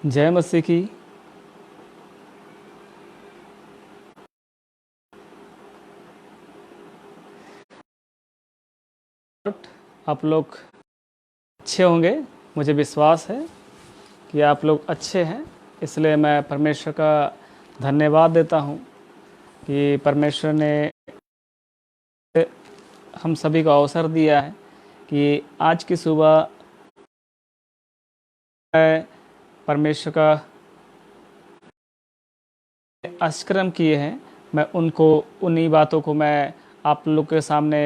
जय मसीह की। आप लोग अच्छे होंगे, मुझे विश्वास है कि आप लोग अच्छे हैं। इसलिए मैं परमेश्वर का धन्यवाद देता हूँ कि परमेश्वर ने हम सभी को अवसर दिया है कि आज की सुबह मैं परमेश्वर का अष्टक्रम किए हैं। मैं उनको उन्हीं बातों को मैं आप लोग के सामने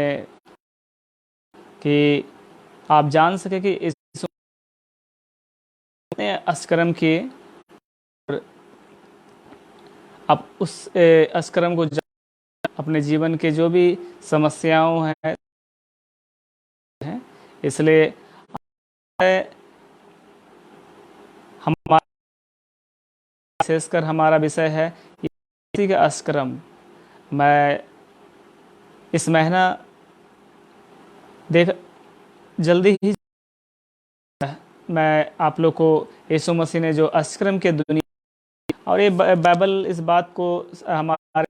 कि आप जान सके कि इस अष्टक्रम किए और आप उस अष्टक्रम को अपने जीवन के जो भी समस्याओं हैं, इसलिए हमारा विशेषकर हमारा विषय है इसी का अष्टक्रम। मैं इस महीना देख जल्दी ही मैं आप लोग को यीशु मसीह ने जो अष्टक्रम के दुनिया और ये बाइबल इस बात को हमारे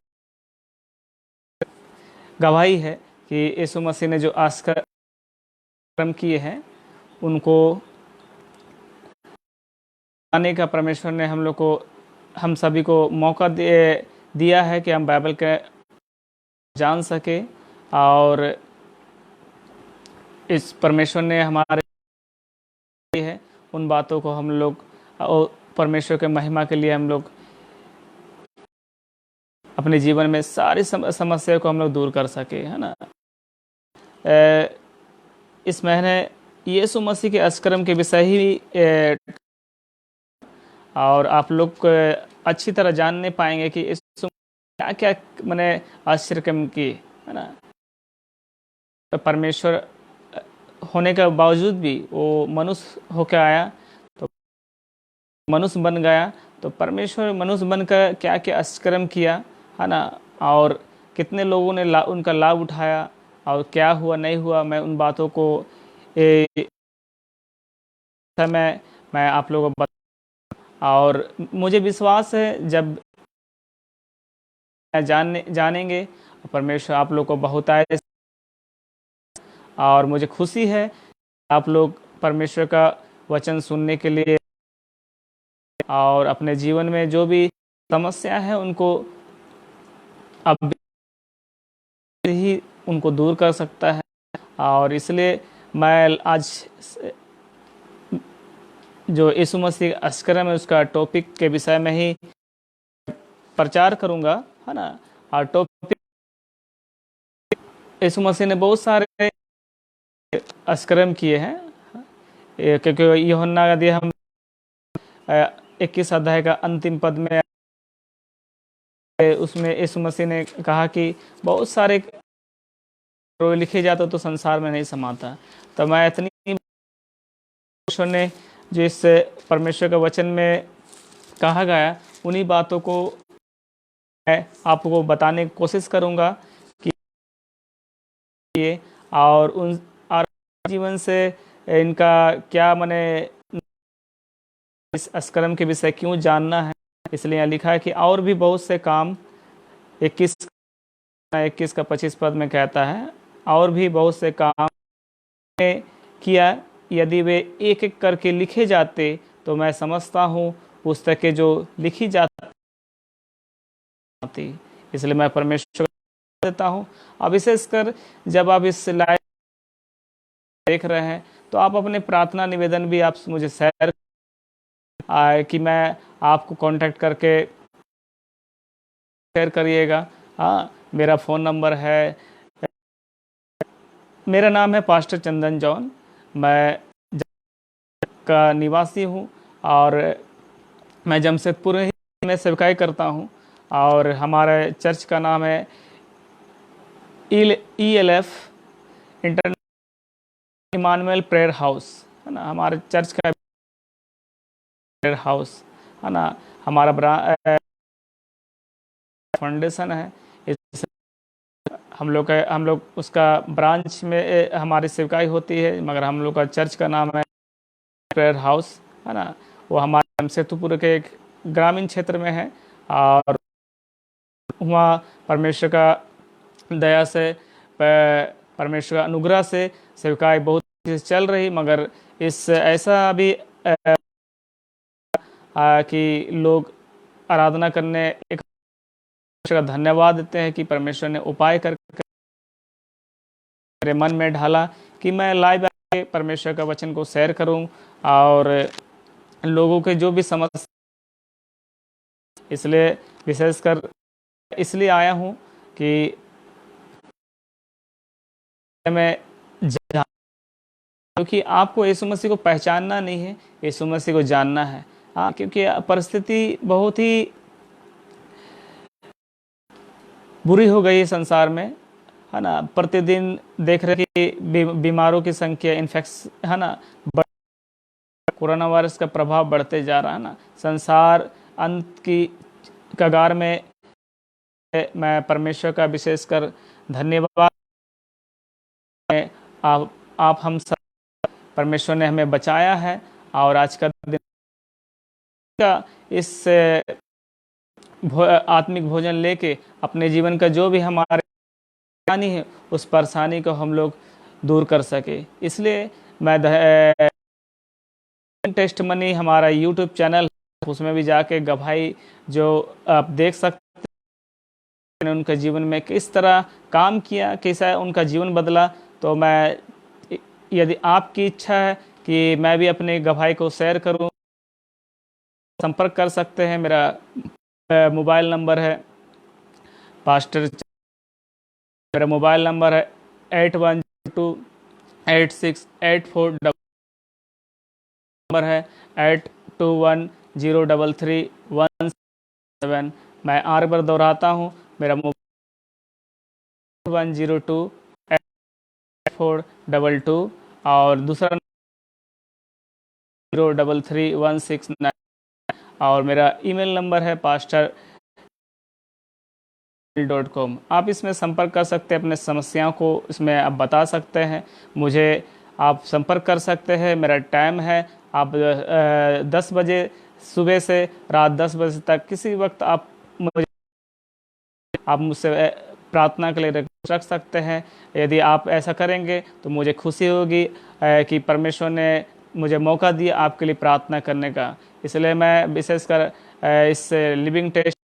गवाही है कि यीशु मसीह ने जो अष्टक्रम किए हैं उनको आने का परमेश्वर ने हम लोग को हम सभी को मौका दिया है कि हम बाइबल के जान सके। और इस परमेश्वर ने हमारे है उन बातों को हम लोग और परमेश्वर के महिमा के लिए हम लोग अपने जीवन में सारी समस्या को हम लोग दूर कर सके, है ना। इस महीने यीशु मसीह के अष्टक्रम के विषय ही और आप लोग अच्छी तरह जानने पाएंगे कि इस क्या क्या मैंने अष्टक्रम की, है ना। तो परमेश्वर होने के बावजूद भी वो मनुष्य होकर आया, तो मनुष्य बन गया। तो परमेश्वर मनुष्य बनकर क्या क्या अष्टक्रम किया, है ना। और कितने लोगों ने उनका लाभ उठाया और क्या हुआ नहीं हुआ, मैं उन बातों को मैं आप लोगों को और मुझे विश्वास है जब जानेंगे परमेश्वर आप लोग को बहुत आए। और मुझे खुशी है आप लोग परमेश्वर का वचन सुनने के लिए और अपने जीवन में जो भी समस्या है उनको अब ही उनको दूर कर सकता है। और इसलिए मैं आज जो यीशु मसीह अष्टक्रम है उसका टॉपिक के विषय में ही प्रचार करूंगा, है ना। और टॉपिक यीशु मसीह ने बहुत सारे अष्टक्रम किए हैं, क्योंकि यूहन्ना का दिया हम 21 अध्याय का अंतिम पद में उसमें यीशु मसीह ने कहा कि बहुत सारे लिखे जाते तो संसार में नहीं समाता। तो मैं इतनी परमेश्वर ने जो इस परमेश्वर के वचन में कहा गया उन्हीं बातों को मैं आपको बताने की कोशिश करूंगा कि ये और उन और जीवन से इनका क्या मैंने इस अष्टक्रम के विषय क्यों जानना है। इसलिए यहाँ लिखा है कि और भी बहुत से काम 21 का 25 पद में कहता है, और भी बहुत से काम किया यदि वे एक एक करके लिखे जाते तो मैं समझता हूँ पुस्तकें जो लिखी जाती। इसलिए मैं परमेश्वर देता हूँ। अब विशेषकर जब आप इस लाइव देख रहे हैं तो आप अपने प्रार्थना निवेदन भी आप मुझे शेयर कि मैं आपको कांटेक्ट करके शेयर करिएगा। हाँ, मेरा फ़ोन नंबर है, मेरा नाम है पास्टर चंदन जॉन, मैं का निवासी हूँ और मैं जमशेदपुर ही में सेवकाई करता हूँ। और हमारे चर्च का नाम है ELF international Emmanuel prayer house, है ना। हमारे चर्च का प्रेयर हाउस, है ना। हमारा फाउंडेशन है, इस हम लोग उसका ब्रांच में हमारी सेवकाई होती है, मगर हम लोग का चर्च का नाम है प्रेयर हाउस, है ना। वो हमारे जमशेदपुर के एक ग्रामीण क्षेत्र में है। और वहाँ परमेश्वर का दया से, परमेश्वर का अनुग्रह से सेविकाएं बहुत अच्छे से चल रही। मगर इस ऐसा भी कि लोग आराधना करने एक परमेश्वर का धन्यवाद देते हैं कि परमेश्वर ने उपाय करके मेरे मन में ढाला कि मैं लाइव आके परमेश्वर का वचन को शेयर करूं और लोगों के जो भी समस्या, इसलिए विशेषकर इसलिए आया हूं कि मैं क्योंकि आपको यीशु मसीह को पहचानना नहीं है, यीशु मसीह को जानना है। क्योंकि परिस्थिति बहुत ही बुरी हो गई है संसार में, है ना। प्रतिदिन देख रहे कि बीमारों की संख्या, इन्फेक्शन, है ना, कोरोना वायरस का प्रभाव बढ़ते जा रहा है ना। संसार अंत की कगार में। मैं परमेश्वर का विशेषकर धन्यवाद। आप हम सब, परमेश्वर ने हमें बचाया है और आज का दिन का इस आत्मिक भोजन लेके अपने जीवन का जो भी हमारे परेशानी है उस परेशानी को हम लोग दूर कर सके। इसलिए मैं टेस्ट मनी हमारा यूट्यूब चैनल, उसमें भी जाके गवाही जो आप देख सकते हैं उनके जीवन में किस तरह काम किया, कैसा उनका जीवन बदला। तो मैं, यदि आपकी इच्छा है कि मैं भी अपने गवाही को शेयर करूं, संपर्क कर सकते हैं। मेरा मोबाइल नंबर है पास्टर, मेरा मोबाइल नंबर है 81028684, नंबर है 82103317। मैं आर बार दोहराता हूँ, मेरा मोबाइल 1028422 और दूसरा 0333169 और मेरा ईमेल नंबर है pastor@gmail.com। आप इसमें संपर्क कर सकते हैं, अपने समस्याओं को इसमें आप बता सकते हैं, मुझे आप संपर्क कर सकते हैं। मेरा टाइम है, आप 10 बजे सुबह से रात 10 बजे तक किसी वक्त आप मुझसे प्रार्थना के लिए रख सकते हैं। यदि आप ऐसा करेंगे तो मुझे खुशी होगी कि परमेश्वर ने मुझे मौका दिया आपके लिए प्रार्थना करने का। इसलिए मैं विशेषकर इस लिविंग टेस्ट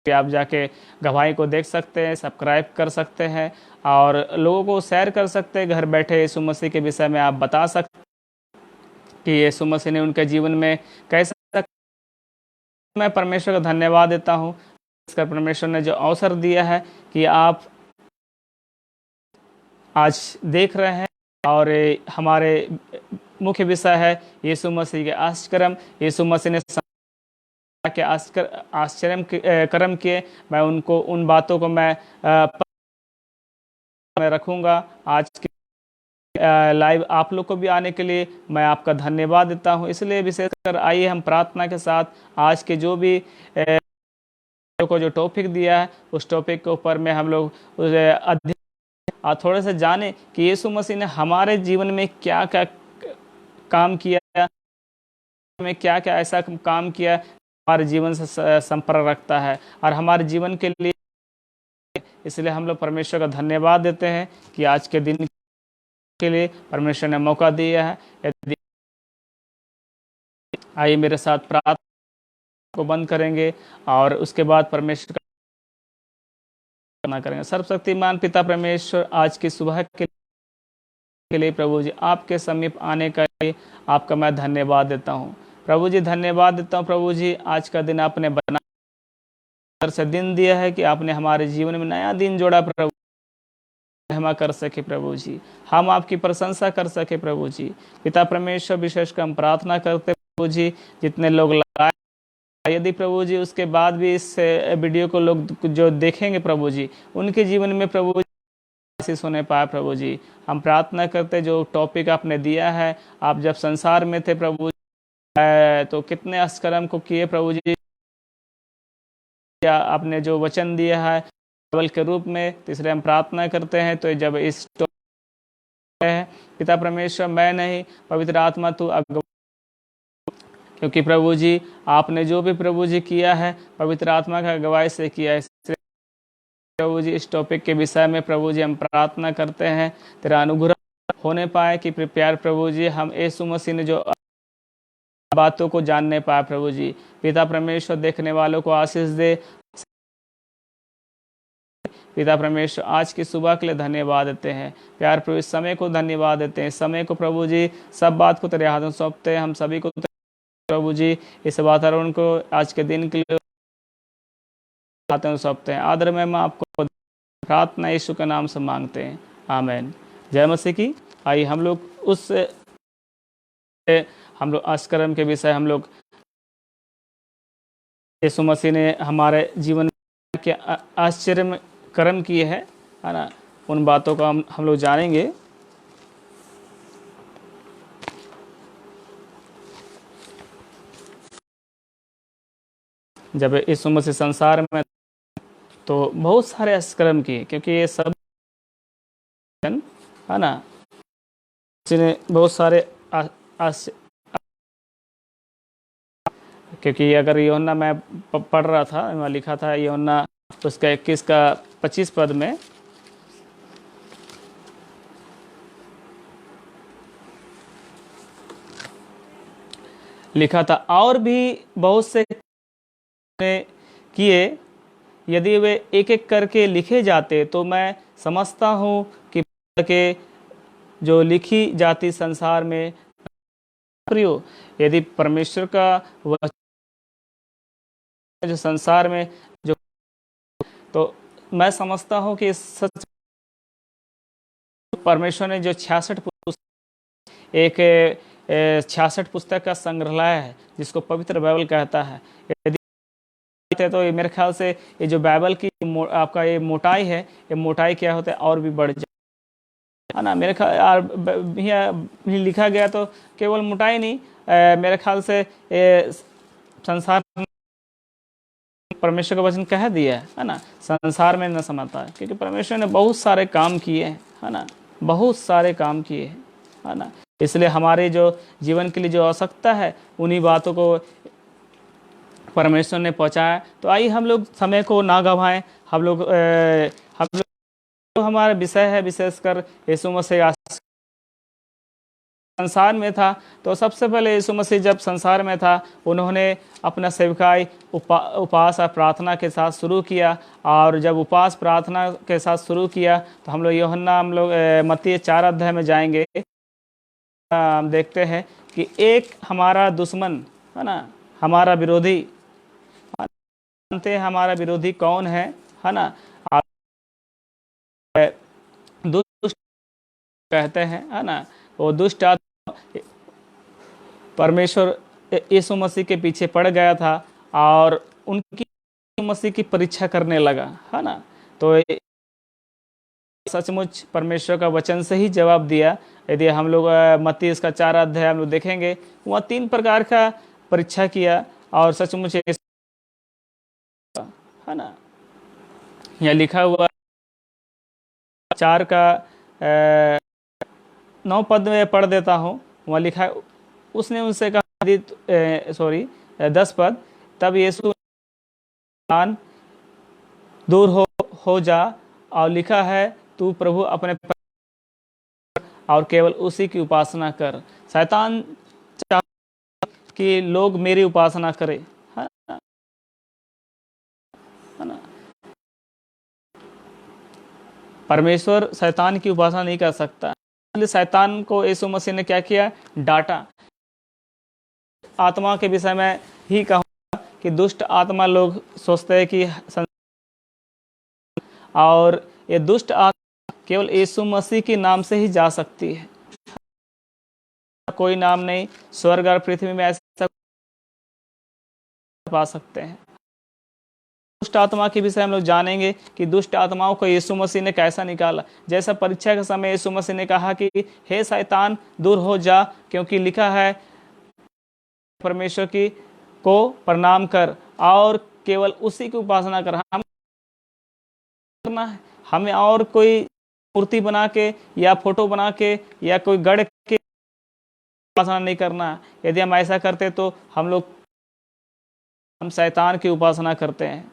आप जाके गवाही को देख सकते हैं, सब्सक्राइब कर सकते हैं और लोगों को शेयर कर सकते हैं। घर बैठे यीशु मसीह के विषय में आप बता सकते हैं कि यीशु मसीह ने उनके जीवन में कैसा। मैं परमेश्वर का धन्यवाद देता हूँ, इसका परमेश्वर ने जो अवसर दिया है कि आप आज देख रहे हैं। और हमारे मुख्य विषय है यीशु मसीह के आश्चर्य। यीशु मसीह ने के आश्चर्य कर्म किए, मैं उनको उन बातों को मैं रखूंगा। आज की लाइव आप लोग को भी आने के लिए मैं आपका धन्यवाद देता हूं। इसलिए विशेषकर आइए हम प्रार्थना के साथ आज के जो भी को जो टॉपिक दिया है उस टॉपिक के ऊपर में हम लोग अध्ययन थोड़े से जाने कि यीशु मसीह ने हमारे जीवन में क्या क्या काम किया, में क्या क्या ऐसा काम किया हमारे जीवन से संपर्क रखता है और हमारे जीवन के लिए। इसलिए हम लोग परमेश्वर का धन्यवाद देते हैं कि आज के दिन के लिए परमेश्वर ने मौका दिया है। यदि आइए मेरे साथ प्रार्थना को बंद करेंगे और उसके बाद परमेश्वर का प्रार्थना करेंगे। सर्वशक्तिमान पिता परमेश्वर, आज की सुबह के लिए प्रभु जी आपके समीप आने का लिए आपका मैं धन्यवाद देता हूँ। प्रभु जी धन्यवाद देता हूँ प्रभु जी, आज का दिन आपने बना से दिन दिया है कि आपने हमारे जीवन में नया दिन जोड़ा प्रभु, हम कर सके प्रभु जी, हम आपकी प्रशंसा कर सके प्रभु जी। पिता परमेश्वर विशेषकर हम प्रार्थना करते प्रभु जी, जितने लोग लगाए यदि प्रभु जी उसके बाद भी इस वीडियो को लोग जो देखेंगे प्रभु जी उनके जीवन में प्रभु जी आशीष होने पाए प्रभु जी। हम प्रार्थना करते जो टॉपिक आपने दिया है, आप जब संसार में थे प्रभु तो कितने अष्टकर्म को किए प्रभु जी, या आपने जो वचन दिया है केवल के रूप में, तीसरे हम प्रार्थना करते हैं तो जब इस है पिता परमेश्वर मैं नहीं पवित्र आत्मा तू क्योंकि प्रभु जी आपने जो भी प्रभु जी किया है पवित्र आत्मा का गवाही से किया है। प्रभु जी इस टॉपिक के विषय में प्रभु जी हम प्रार्थना करते हैं तेरा अनुग्रह होने पाए कि प्यार प्रभु जी हम यीशु मसीह ने जो बातों को जानने पाए। प्रभु जी पिता परमेश्वर देखने वालों को आशीष दे। पिता परमेश्वर आज की सुबह के लिए धन्यवाद देते हैं। प्यार प्रभु इस समय को धन्यवाद देते हैं। इस समय को प्रभु जी सब बात को तेरे हाथों सौंपते हैं। हम सभी को प्रभु जी इस वातावरण को आज के दिन के लिए हाथों सौंपते हैं। आदर में हम आपको प्रार्थना यीशु के नाम से मांगते हैं, आमीन। जय मसीह की। आइए हम लोग आश्कर्म के विषय हम लोग यीशु मसीह ने हमारे जीवन में क्या आश्चर्य में कर्म किए हैं, है ना, उन बातों को हम लोग जानेंगे। जब यीशु मसीह संसार में तो बहुत सारे आश्चर्य किए, क्योंकि ये सब है ना, जिन्हें बहुत सारे क्योंकि अगर यूहन्ना मैं पढ़ रहा था, वहाँ लिखा था यूहन्ना उसका 21 का 25 पद में लिखा था, और भी बहुत से किए, यदि वे एक एक करके लिखे जाते तो मैं समझता हूँ कि के जो लिखी जाती संसार में प्रियो। यदि परमेश्वर का वचन जो संसार में जो, तो मैं समझता हूँ कि सच परमेश्वर ने जो 66 पुस्तक एक 66 पुस्तक का संग्रहालय है जिसको पवित्र बाइबल कहता है। यदि तो ये मेरे ख्याल से ये जो बाइबल की आपका ये मोटाई है, ये मोटाई क्या होता है और भी बढ़ जाए, है ना। मेरे ख्याल लिखा गया तो केवल मोटाई नहीं, मेरे ख्याल से संसार परमेश्वर का वचन कह दिया है ना, संसार में न समझता है, क्योंकि परमेश्वर ने बहुत सारे काम किए हैं, है ना, बहुत सारे काम किए हैं, है ना। इसलिए हमारे जो जीवन के लिए जो आवश्यकता है उन्हीं बातों को परमेश्वर ने पहुंचाया। तो आइए हम लोग समय को ना गंवाएं। हम लोग हमारा विषय है विशेषकर यीशु मसीह संसार में था। तो सबसे पहले यीशु मसीह जब संसार में था उन्होंने अपना सेवकाई उपवास और प्रार्थना के साथ शुरू किया, और जब उपवास प्रार्थना के साथ शुरू किया तो हम लोग मत्ती 4 अध्याय में जाएंगे। हम देखते हैं कि एक हमारा दुश्मन, है ना, हमारा विरोधी, जानते हैं हमारा विरोधी कौन है ना, आप दुष्ट कहते हैं, है ना। वो दुष्ट परमेश्वर यीशु मसीह के पीछे पड़ गया था और उनकी मसीह की परीक्षा करने लगा, है ना। तो सचमुच परमेश्वर का वचन से ही जवाब दिया। यदि हम लोग मत्ती इसका 4 अध्याय हम लोग देखेंगे, वहाँ 3 प्रकार का परीक्षा किया और सचमुच है ना। यह लिखा हुआ 4 का 9 पद में पढ़ देता हूँ। वहाँ लिखा है, उसने उनसे कहा 10 पद, तब यीशु दूर हो जा, और लिखा है तू प्रभु अपने और केवल उसी की उपासना कर। शैतान चाहता कि लोग मेरी उपासना करें, है ना। परमेश्वर शैतान की उपासना नहीं कर सकता। शैतान को यीशु मसीह ने क्या किया? डांटा। आत्मा के विषय में ही कहूँगा कि दुष्ट आत्मा लोग सोचते हैं कि और ये दुष्ट आत्मा केवल यीशु मसीह के नाम से ही जा सकती है, कोई नाम नहीं। स्वर्ग और पृथ्वी में ऐसा पा सकते हैं। दुष्ट आत्मा के विषय हम लोग जानेंगे कि दुष्ट आत्माओं को यीशु मसीह ने कैसा निकाला। जैसा परीक्षा के समय यीशु मसीह ने कहा कि हे शैतान दूर हो जा, क्योंकि लिखा है परमेश्वर की को प्रणाम कर और केवल उसी की उपासना कर। हम करना है, हमें और कोई मूर्ति बना के या फोटो बना के या कोई गढ़ के उपासना नहीं करना। यदि हम ऐसा करते तो हम शैतान की उपासना करते हैं।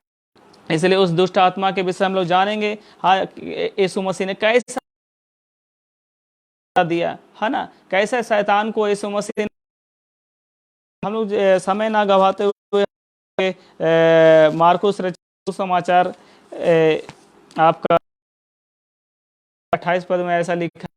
इसलिए उस दुष्ट आत्मा के विषय हम लोग जानेंगे। हाँ, यीशु मसीह ने कैसा दिया है ना, कैसे शैतान को यीशु मसीह ने। हम लोग समय ना गवाते हुए मार्कुस रचित समाचार आपका 28 पद में ऐसा लिखा।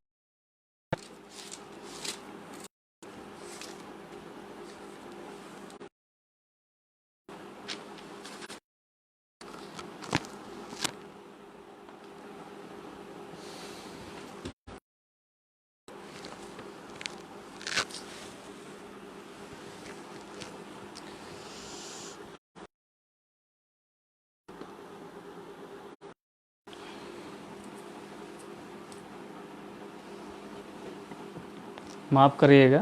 माफ करिएगा।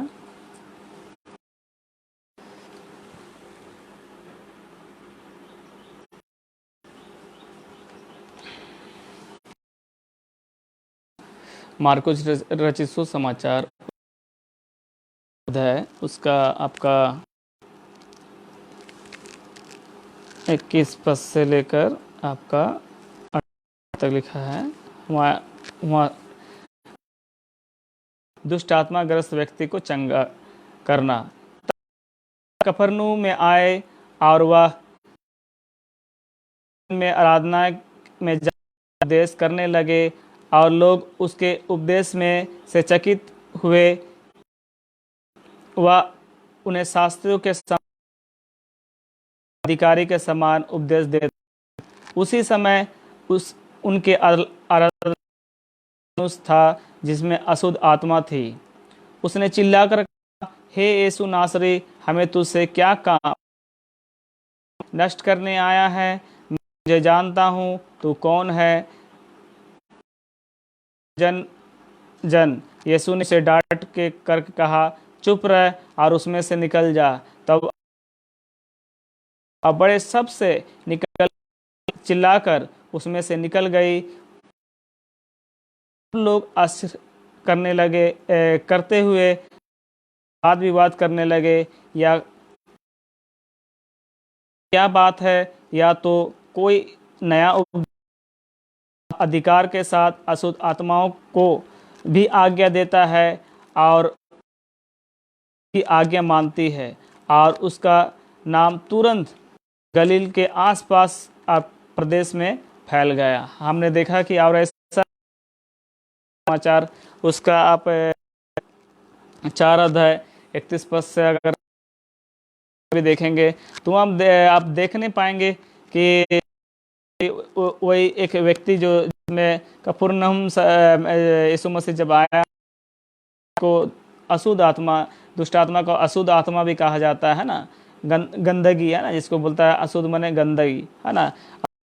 मार्कुस रचित सुसमाचार है, उसका आपका 21 पद से लेकर आपका 8 तक लिखा है। वहाँ दुष्ट आत्मा ग्रस्त व्यक्ति को चंगा करना। कफरनहूम में आए और वह में आराधना में उपदेश करने लगे और लोग उसके उपदेश में से चकित हुए। वह उन्हें शास्त्रियों के अधिकारी के समान उपदेश दे। उसी समय उनके आराधना था जिसमें अशुद्ध आत्मा थी। उसने चिल्लाकर कहा, हे यीशु नासरी, हमें तुझसे क्या काम? नष्ट करने आया है? मुझे जानता हूँ तू कौन है। जन यीशु ने से डांट के करके कहा, चुप रह और उसमें से निकल जा। तब बड़े सब से निकल चिल्लाकर उसमें से निकल गई। लोग आश्चर्य करने लगे, करते हुए वाद विवाद करने लगे, या क्या बात है, या तो कोई नया अधिकार के साथ अशुद्ध आत्माओं को भी आज्ञा देता है और की आज्ञा मानती है। और उसका नाम तुरंत गलील के आसपास प्रदेश में फैल गया। हमने देखा कि और ऐसा समाचार उसका आप 4 अध्याय 31 पद से अगर भी देखेंगे तो आप देखने पाएंगे कि वही एक व्यक्ति जो जिसमें कफरनहूम यीशु मसीह जब आया को अशुद्ध आत्मा, दुष्ट आत्मा को अशुद्ध आत्मा भी कहा जाता है ना, गंदगी है ना, जिसको बोलता है अशुद्ध माने गंदगी है ना,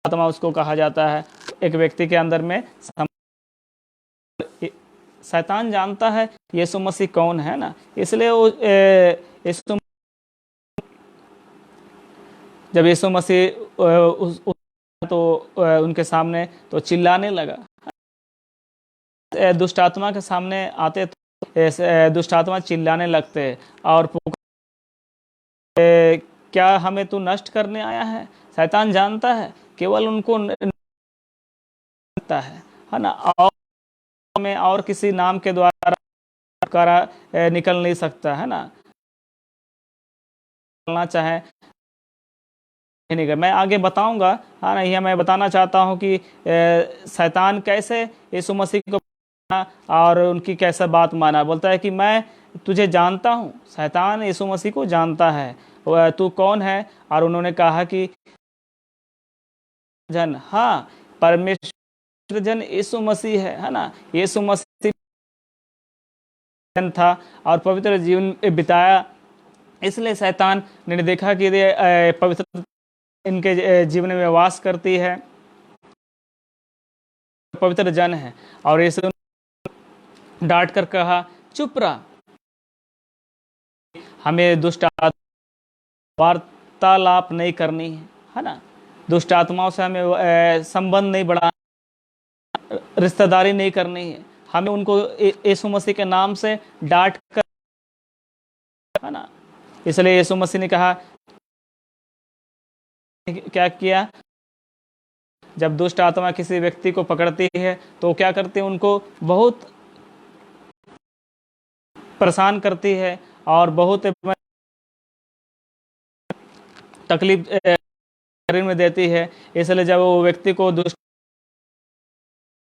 आत्मा उसको कहा जाता है। एक व्यक्ति के अंदर में शैतान जानता है यीशु मसीह कौन है ना, इसलिए वो जब यीशु मसीह तो उनके सामने तो चिल्लाने लगा। दुष्ट आत्मा के सामने आते तो दुष्ट आत्मा चिल्लाने लगते और क्या हमें तू नष्ट करने आया है? शैतान जानता है केवल उनको है ना, और में और किसी नाम के द्वारा निकल नहीं सकता है ना, चाहे नहीं। मैं आगे बताऊंगा, हाँ ना, यह मैं बताना चाहता हूँ कि शैतान कैसे यीशु मसीह को और उनकी कैसे बात माना। बोलता है कि मैं तुझे जानता हूँ। शैतान यीशु मसीह को जानता है, तू कौन है? और उन्होंने कहा कि जन, हाँ, परमेश्वर जन यीशु मसीह है ना। यीशु मसीह जन था और पवित्र जीवन बिताया, इसलिए शैतान ने देखा कि पवित्र इनके जीवन में वास करती है, पवित्र जन है, और यीशु डांट कर कहा, चुप रहा, हमें दुष्ट वार्तालाप नहीं करनी है ना, दुष्ट आत्माओं से हमें संबंध नहीं बढ़ाना, रिश्तेदारी नहीं करनी है। हमें उनको यीशु मसीह के नाम से डांट कर इसलिए यीशु मसीह ने कहा, क्या किया, जब दुष्ट आत्मा किसी व्यक्ति को पकड़ती है तो क्या करती है, उनको बहुत परेशान करती है और बहुत तकलीफ शरीर में देती है। इसलिए जब वो व्यक्ति को दुष्ट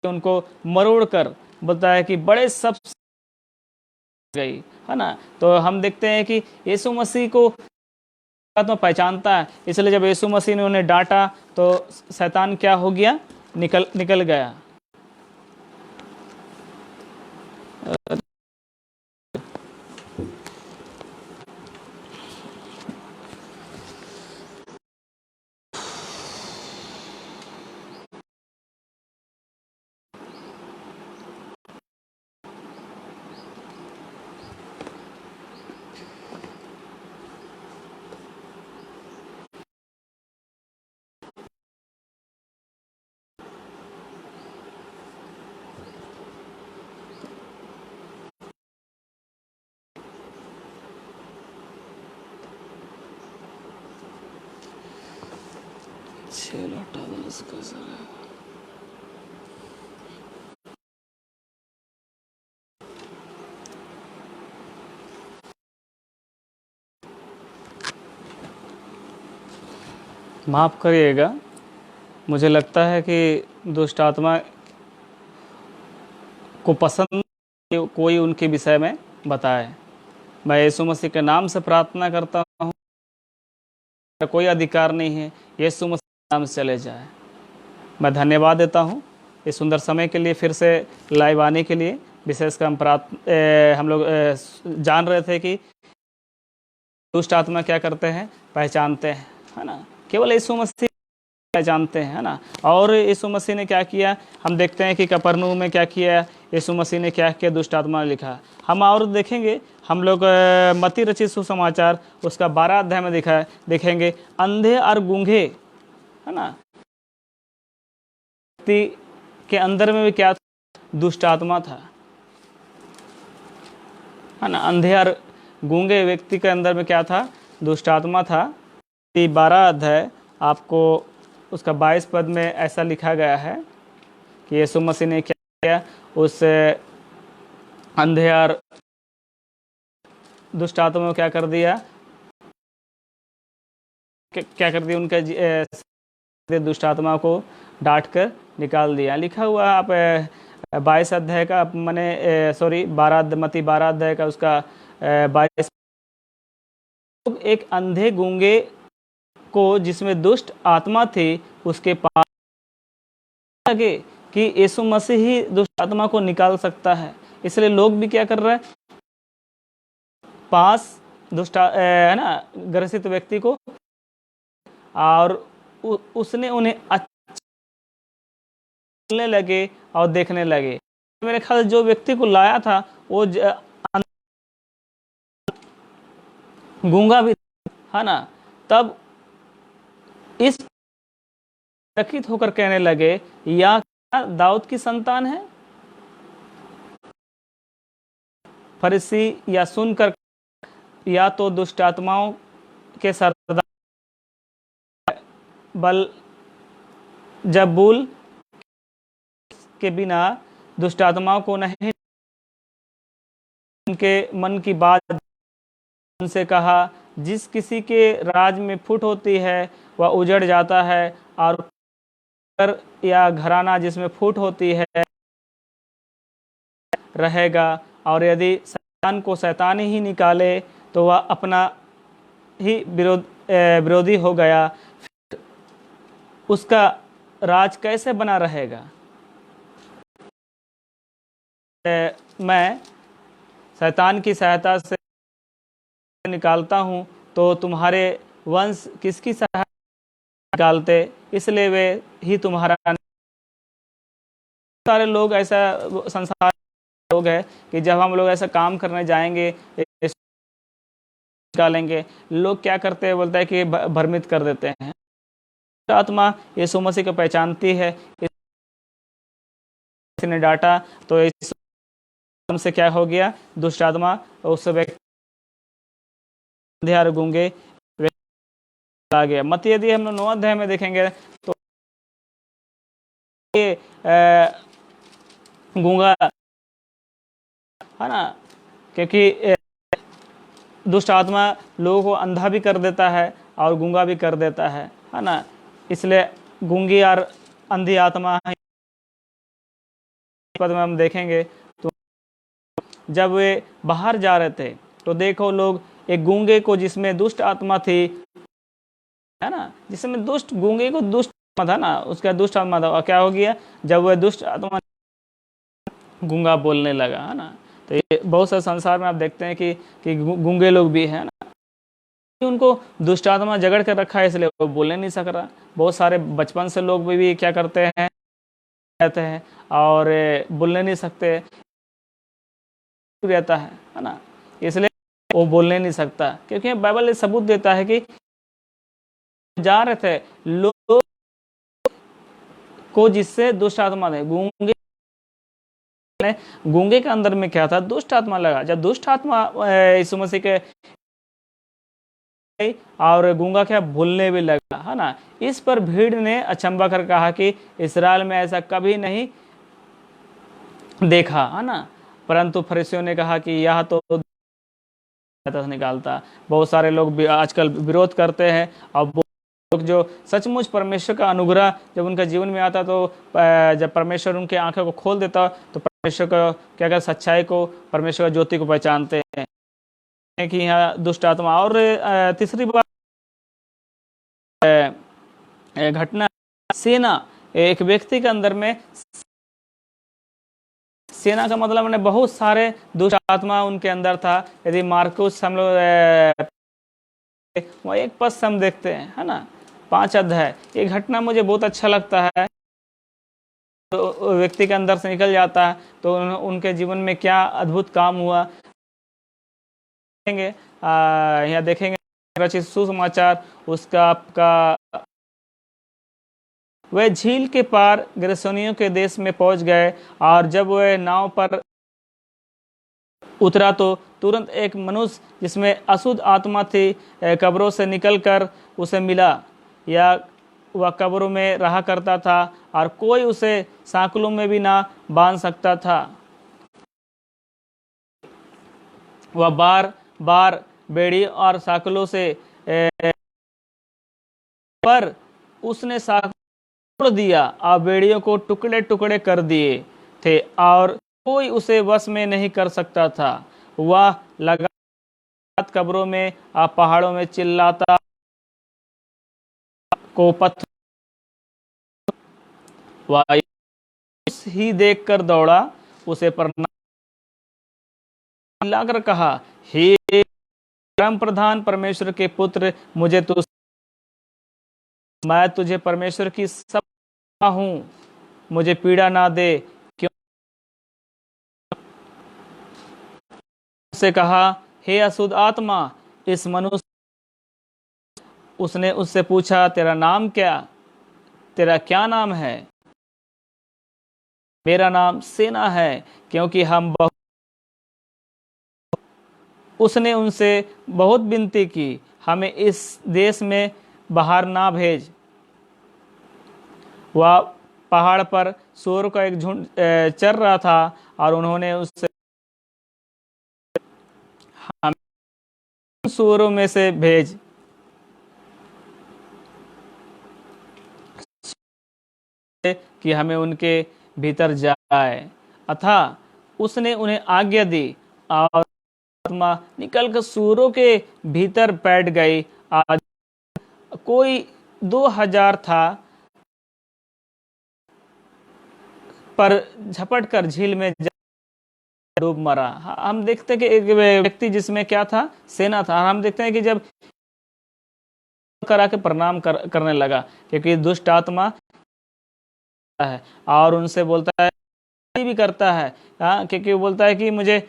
उनको मरोड़ कर बोलता है कि बड़े सब गई, है ना। तो हम देखते हैं कि यीशु मसीह को आत्मा पहचानता है, इसलिए जब यीशु मसीह ने उन्हें डांटा तो शैतान क्या हो गया, निकल निकल गया। माफ़ करिएगा, मुझे लगता है कि दुष्ट आत्मा को पसंद कोई उनके विषय में बताए। मैं यीशु मसीह के नाम से प्रार्थना करता हूँ, कोई अधिकार नहीं है, यीशु मसीह के नाम से चले जाए। मैं धन्यवाद देता हूँ इस सुंदर समय के लिए, फिर से लाइव आने के लिए। विशेषकर हम लोग जान रहे थे कि दुष्ट आत्मा क्या करते हैं, पहचानते हैं, है ना। केवल यीशु मसीह पहचानते हैं, है ना। और यीशु मसीह ने क्या किया, हम देखते हैं कि कफरनहूम में क्या किया यीशु मसीह ने, क्या किया, दुष्ट आत्मा ने लिखा। हम और देखेंगे, हम लोग मत्ती रचित सुसमाचार उसका 12 अध्याय में देखेंगे, अंधे और गूंगे, है ना, व्यक्ति के अंदर में भी क्या था, दुष्ट आत्मा था, है ना। अंधे और गूंगे व्यक्ति के अंदर में क्या था, दुष्ट आत्मा था। 12 अध्याय आपको उसका 22 पद में ऐसा लिखा गया है कि यीशु मसीह ने क्या किया, उस अंधे और दुष्ट आत्मा को क्या कर दिया, क्या कर दिया, उनका दुष्ट आत्मा को डांट कर निकाल दिया। लिखा हुआ आप 22 अध्याय का, मैंने सॉरी 12 अध्याय का उसका 22, एक अंधे गूंगे को जिसमें दुष्ट आत्मा थी उसके पास लगे कि यीशु मसीह ही दुष्ट आत्मा को निकाल सकता है। इसलिए लोग भी क्या कर रहे हैं, पास दुष्ट है ना ग्रसित व्यक्ति को, और उसने उन्हें अच्छे लगे और देखने लगे। मेरे ख्याल जो व्यक्ति को लाया था वो गूंगा भी, है ना। तब इस चकित होकर कहने लगे, या क्या दाऊद की संतान है। फरीसी या सुनकर, या तो दुष्ट आत्माओं के सरदार बल जबूल के बिना दुष्ट आत्माओं को नहीं, उनके मन की बात उनसे कहा, जिस किसी के राज में फूट होती है वह उजड़ जाता है, और या घराना जिसमें फूट होती है रहेगा। और यदि शैतान को शैतान ही निकाले तो वह अपना ही विरोधी हो गया, फिर उसका राज कैसे बना रहेगा। मैं शैतान की सहायता से निकालता हूँ तो तुम्हारे वंश किसकी सहायता निकालते, इसलिए वे ही तुम्हारा। सारे लोग ऐसा संसार लोग है कि जब हम लोग ऐसा काम करने जाएंगे निकालेंगे, लोग क्या करते हैं, बोलता है कि भ्रमित कर देते हैं। आत्मा यीशु मसीह को पहचानती है, ने डांटा तो यीशु से क्या हो गया, दुष्ट आत्मा उस व्यक्ति अंधे और गूंगे आ गया मत। यदि हम लोग 9 अध्याय में देखेंगे तो ये गूंगा है ना, क्योंकि दुष्ट आत्मा लोगों को अंधा भी कर देता है और गूंगा भी कर देता है ना। इसलिए गूंगी और अंधी आत्मा पद में हम देखेंगे तो जब वे बाहर जा रहे थे तो देखो लोग एक गूंगे को जिसमें दुष्ट आत्मा थी है ना, जिसमें दुष्ट गूंगे को दुष्ट आत्मा था ना, उसका दुष्ट आत्मा था, और क्या हो गया जब वह दुष्ट आत्मा गूंगा बोलने लगा है ना। तो ये बहुत सारे संसार में आप देखते हैं कि गूंगे लोग भी है ना, उनको दुष्ट आत्मा जगड़ कर रखा है इसलिए वो बोलने नहीं सक रहा। बहुत सारे बचपन से लोग भी क्या करते हैं रहते हैं और बोलने नहीं सकते रहता है ना, इसलिए वो बोलने नहीं सकता, क्योंकि बाइबल सबूत देता है कि जा रहे थे लोग को जिससे दुष्ट आत्मा ने गूंगे के अंदर में क्या था, दुष्ट आत्मा लगा। जब दुष्ट आत्मा यीशु मसीह के और गूंगा क्या बोलने भी लगा है ना, इस पर भीड़ ने अचंबा कर कहा कि इस्राएल में ऐसा कभी नहीं देखा है ना। परंतु फरीसियों ने कहा कि यह तो निकालता। बहुत सारे लोग आजकल विरोध करते हैं और लोग जो सचमुच परमेश्वर का अनुग्रह जब उनका जीवन में आता तो जब परमेश्वर उनके आंखों को खोल देता तो परमेश्वर को क्या कहते सच्चाई को, परमेश्वर का ज्योति को पहचानते हैं कि यहाँ दुष्ट आत्मा। और तीसरी बात घटना सेना, एक व्यक्ति के अंदर में सेना का मतलब मैंने बहुत सारे दुष्ट आत्मा उनके अंदर था। यदि मार्कुस हम लोग वह एक पद हम देखते हैं है ना 5 अध्याय, ये घटना मुझे बहुत अच्छा लगता है। तो व्यक्ति के अंदर से निकल जाता है तो उनके जीवन में क्या अद्भुत काम हुआ देखेंगे। यहाँ देखेंगे रचित सुसमाचार उसका आपका वह झील के पार गेरसोनियों के देश में पहुंच गए और जब वह नाव पर उतरा तो तुरंत एक मनुष्य जिसमें अशुद्ध आत्मा थी कब्रों से निकलकर उसे मिला। या वह कब्रों में रहा करता था और कोई उसे सांकलों में भी ना बांध सकता था। वह बार बार बेड़ी और सांकलों से पर उसने तोड़ दिया और बेड़ियों को टुकड़े टुकड़े कर दिए थे और कोई उसे वश में नहीं कर सकता था। वह लगातार कब्रों में और पहाड़ों में चिल्लाता को पत्थर वह ही देखकर दौड़ा, उसे प्रणाम लाकर कहा, हे परम प्रधान परमेश्वर के पुत्र, मुझे तू मैं तुझे परमेश्वर की सब हूँ, मुझे पीड़ा ना दे। क्यों से कहा, हे अशुद्ध आत्मा इस मनुष्य। उसने उससे पूछा, तेरा नाम क्या, तेरा क्या नाम है? मेरा नाम सेना है, क्योंकि हम बहुत। उसने उनसे बहुत विनती की, हमें इस देश में बाहर ना भेज। वह पहाड़ पर सूअरों का एक झुंड चर रहा था और उन्होंने उससे हमें सूअरों में से भेज कि हमें उनके भीतर जाए। अथा उसने उन्हें आज्ञा दी और आत्मा निकलकर सूअरों के भीतर बैठ गई। आज कोई 2000 था पर झपट कर झील में डूब मरा। हम देखते हैं कि एक व्यक्ति जिसमें क्या था, सेना था। हम देखते हैं कि जब करा के प्रणाम करने लगा, क्योंकि दुष्ट आत्मा है और उनसे बोलता है भी करता है क्योंकि वो बोलता है कि मुझे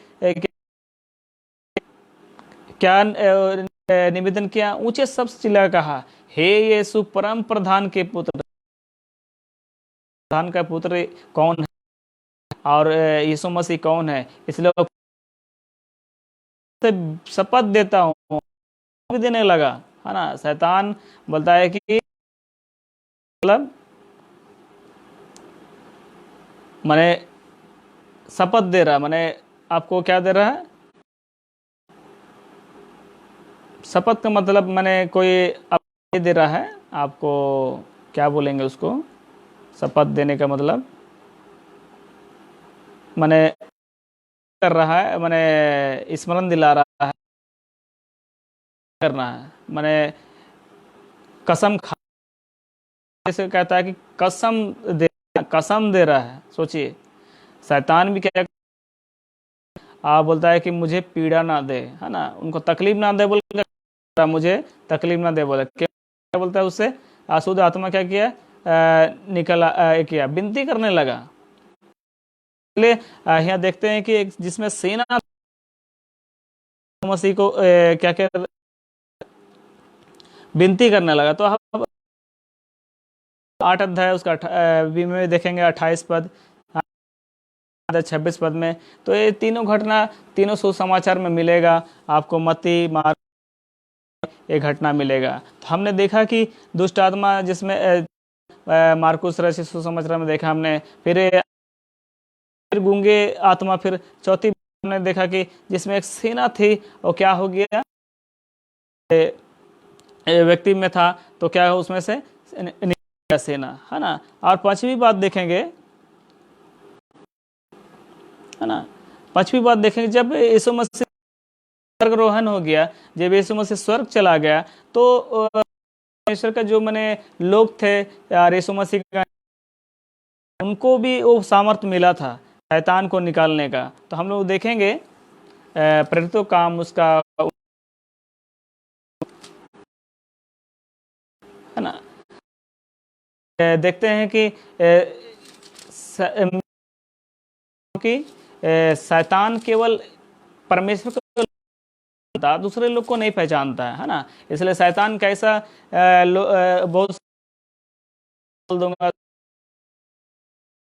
क्या निवेदन किया, ऊंचे शब्द चिल्ला कहा, हे यीशु परम प्रधान के पुत्र। प्रधान का पुत्र कौन है और यीशु मसीह कौन है? इसलिए शपथ देता हूँ भी देने लगा, है ना। शैतान बोलता है कि मतलब मैंने शपथ दे रहा, मैंने आपको क्या दे रहा है, शपथ का मतलब मैंने कोई आप दे रहा है आपको, क्या बोलेंगे उसको, शपथ देने का मतलब मैंने कर रहा है, मैंने स्मरण दिला रहा है, करना है, मैंने कसम खा, जैसे कहता है कि कसम दे रहा है। सोचिए, शैतान भी क्या बोलता है कि मुझे पीड़ा ना दे, है ना, उनको तकलीफ ना दे, बोल के मुझे तकलीफ ना दे, बोले क्या बोलता है उससे, अशुद्ध आत्मा क्या किया, किया, विनती करने लगा। इसलिए यहाँ देखते हैं कि एक जिसमें सेना मसीह को क्या क्या विनती करने लगा। तो हम 8 अध्याय उसका में देखेंगे 28 पद, 26 पद में। तो ये तीनों घटना तीनों सुसमाचार में मिलेगा आपको, मत्ती मार्क एक घटना मिलेगा। तो हमने देखा कि दुष्ट आत्मा जिसमें मार्कुस रचित सुसमाचार में देखा हमने, फिर गूंगे आत्मा, फिर चौथी हमने देखा कि जिसमें एक सेना थी और क्या हो गया, व्यक्ति में था, तो क्या हो उसमें से सेना, है ना। और पांचवी बात देखेंगे, है ना, पांचवी बात देखेंगे, जब यीशु मसीह स्वर्गारोहण हो गया, जब यीशु मसीह स्वर्ग चला गया, तो परमेश्वर का जो मैंने लोग थे यार, यीशु मसीह का, उनको भी वो सामर्थ्य मिला था शैतान को निकालने का। तो हम लोग देखेंगे प्रेरितों काम उसका, है ना, देखते हैं कि शैतान केवल परमेश्वर को जानता, दूसरे लोग को नहीं पहचानता है ना। इसलिए शैतान कैसा बहुत बोल दूंगा,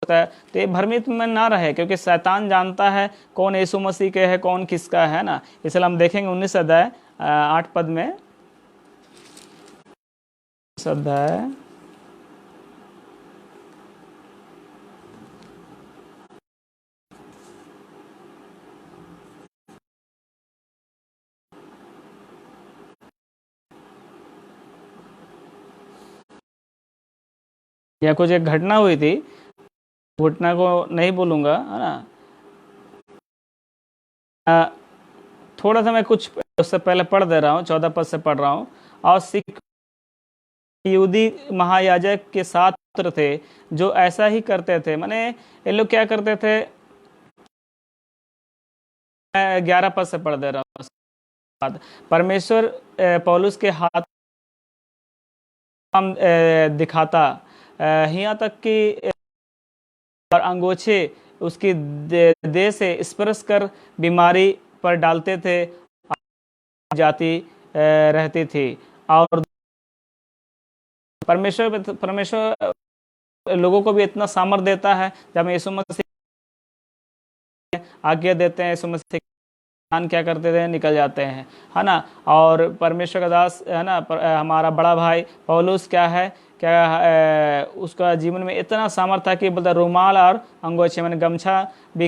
तो ये भ्रमित में ना रहे, क्योंकि शैतान जानता है कौन यीशु मसीह के है, कौन किसका है ना। इसलिए हम देखेंगे 19 अध्याय 8 पद में, 19 अध्याय या कुछ एक घटना हुई थी, घटना को नहीं बोलूंगा, है ना। थोड़ा सा मैं कुछ उससे पहले पढ़ दे रहा हूँ, 14 पद से पढ़ रहा हूँ। और सिख यहूदी महायाजक के 7 पुत्र थे जो ऐसा ही करते थे। माने ये लोग क्या करते थे, 11 पद से पढ़ दे रहा हूँ। परमेश्वर पौलुस के हाथ दिखाता, यहाँ तक कि और अंगोछे उसकी देह से स्पर्श कर बीमारी पर डालते थे, जाती रहती थी। और परमेश्वर लोगों को भी इतना सामर्थ देता है, जब यीशु मसीह आज्ञा देते हैं, यीशु मसीह क्या करते थे, निकल जाते हैं, है ना। और परमेश्वर का दास, है ना, हमारा बड़ा भाई पौलुस क्या है, क्या उसका जीवन में इतना सामर्थ्य था कि बोलता रुमाल और अंगोछे मैंने गमछा भी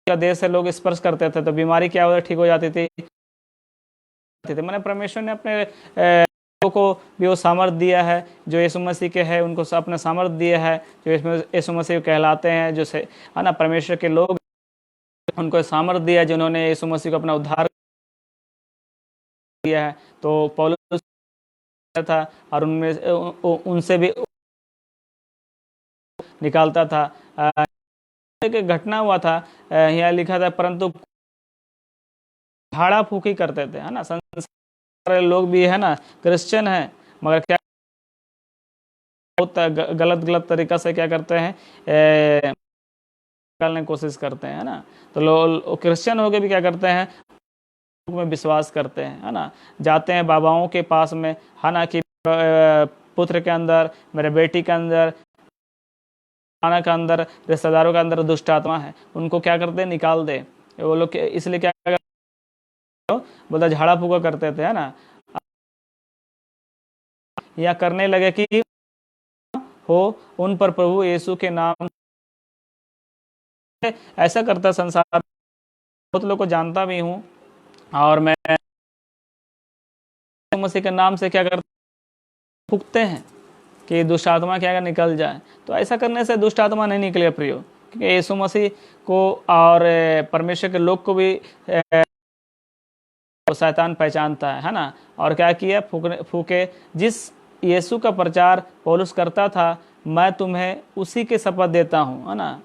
देश से लोग स्पर्श करते थे तो बीमारी क्या होता ठीक हो जाती थी। मैंने परमेश्वर ने अपने लोगों को भी वो सामर्थ्य दिया है, जो यीशु मसीह के है उनको अपना सामर्थ्य दिया है, जो यीशु मसीह कहलाते हैं, जो है ना परमेश्वर के लोग, उनको सामर्थ्य दिया जिन्होंने यीशु मसीह को अपना उद्धार किया है। तो पौलुस था और उनमें उनसे भी निकालता था। एक घटना हुआ था, यहाँ लिखा था, परंतु झाड़ा फूकी करते थे, है ना। संसार लोग भी है ना, क्रिश्चियन है, मगर क्या गलत गलत तरीका से क्या करते हैं, निकालने की कोशिश करते हैं, है ना। तो लोग क्रिश्चियन होके भी क्या करते हैं, में विश्वास करते हैं, है ना। जाते हैं बाबाओं के पास में, है ना, कि पुत्र के अंदर, मेरे बेटी के अंदर, खाना के अंदर, रिश्तेदारों के अंदर दुष्ट आत्मा है, उनको क्या करते हैं, निकाल दे। वो लोग इसलिए क्या बोलता झाड़ा फूका करते थे, है ना। या करने लगे कि हो उन पर प्रभु यीशु के नाम। ऐसा करता संसार, बहुत लोग को जानता भी हूँ, और मैं मसीह के नाम से क्या करते, फूकते हैं कि दुष्ट आत्मा क्या निकल जाए। तो ऐसा करने से दुष्ट आत्मा नहीं निकलेगा प्रियो, क्योंकि यीशु मसीह को और परमेश्वर के लोग को भी शैतान पहचानता है ना। और क्या किया, फूके जिस यीशु का प्रचार पौलुस करता था, मैं तुम्हें उसी के शपथ देता हूँ, है ना।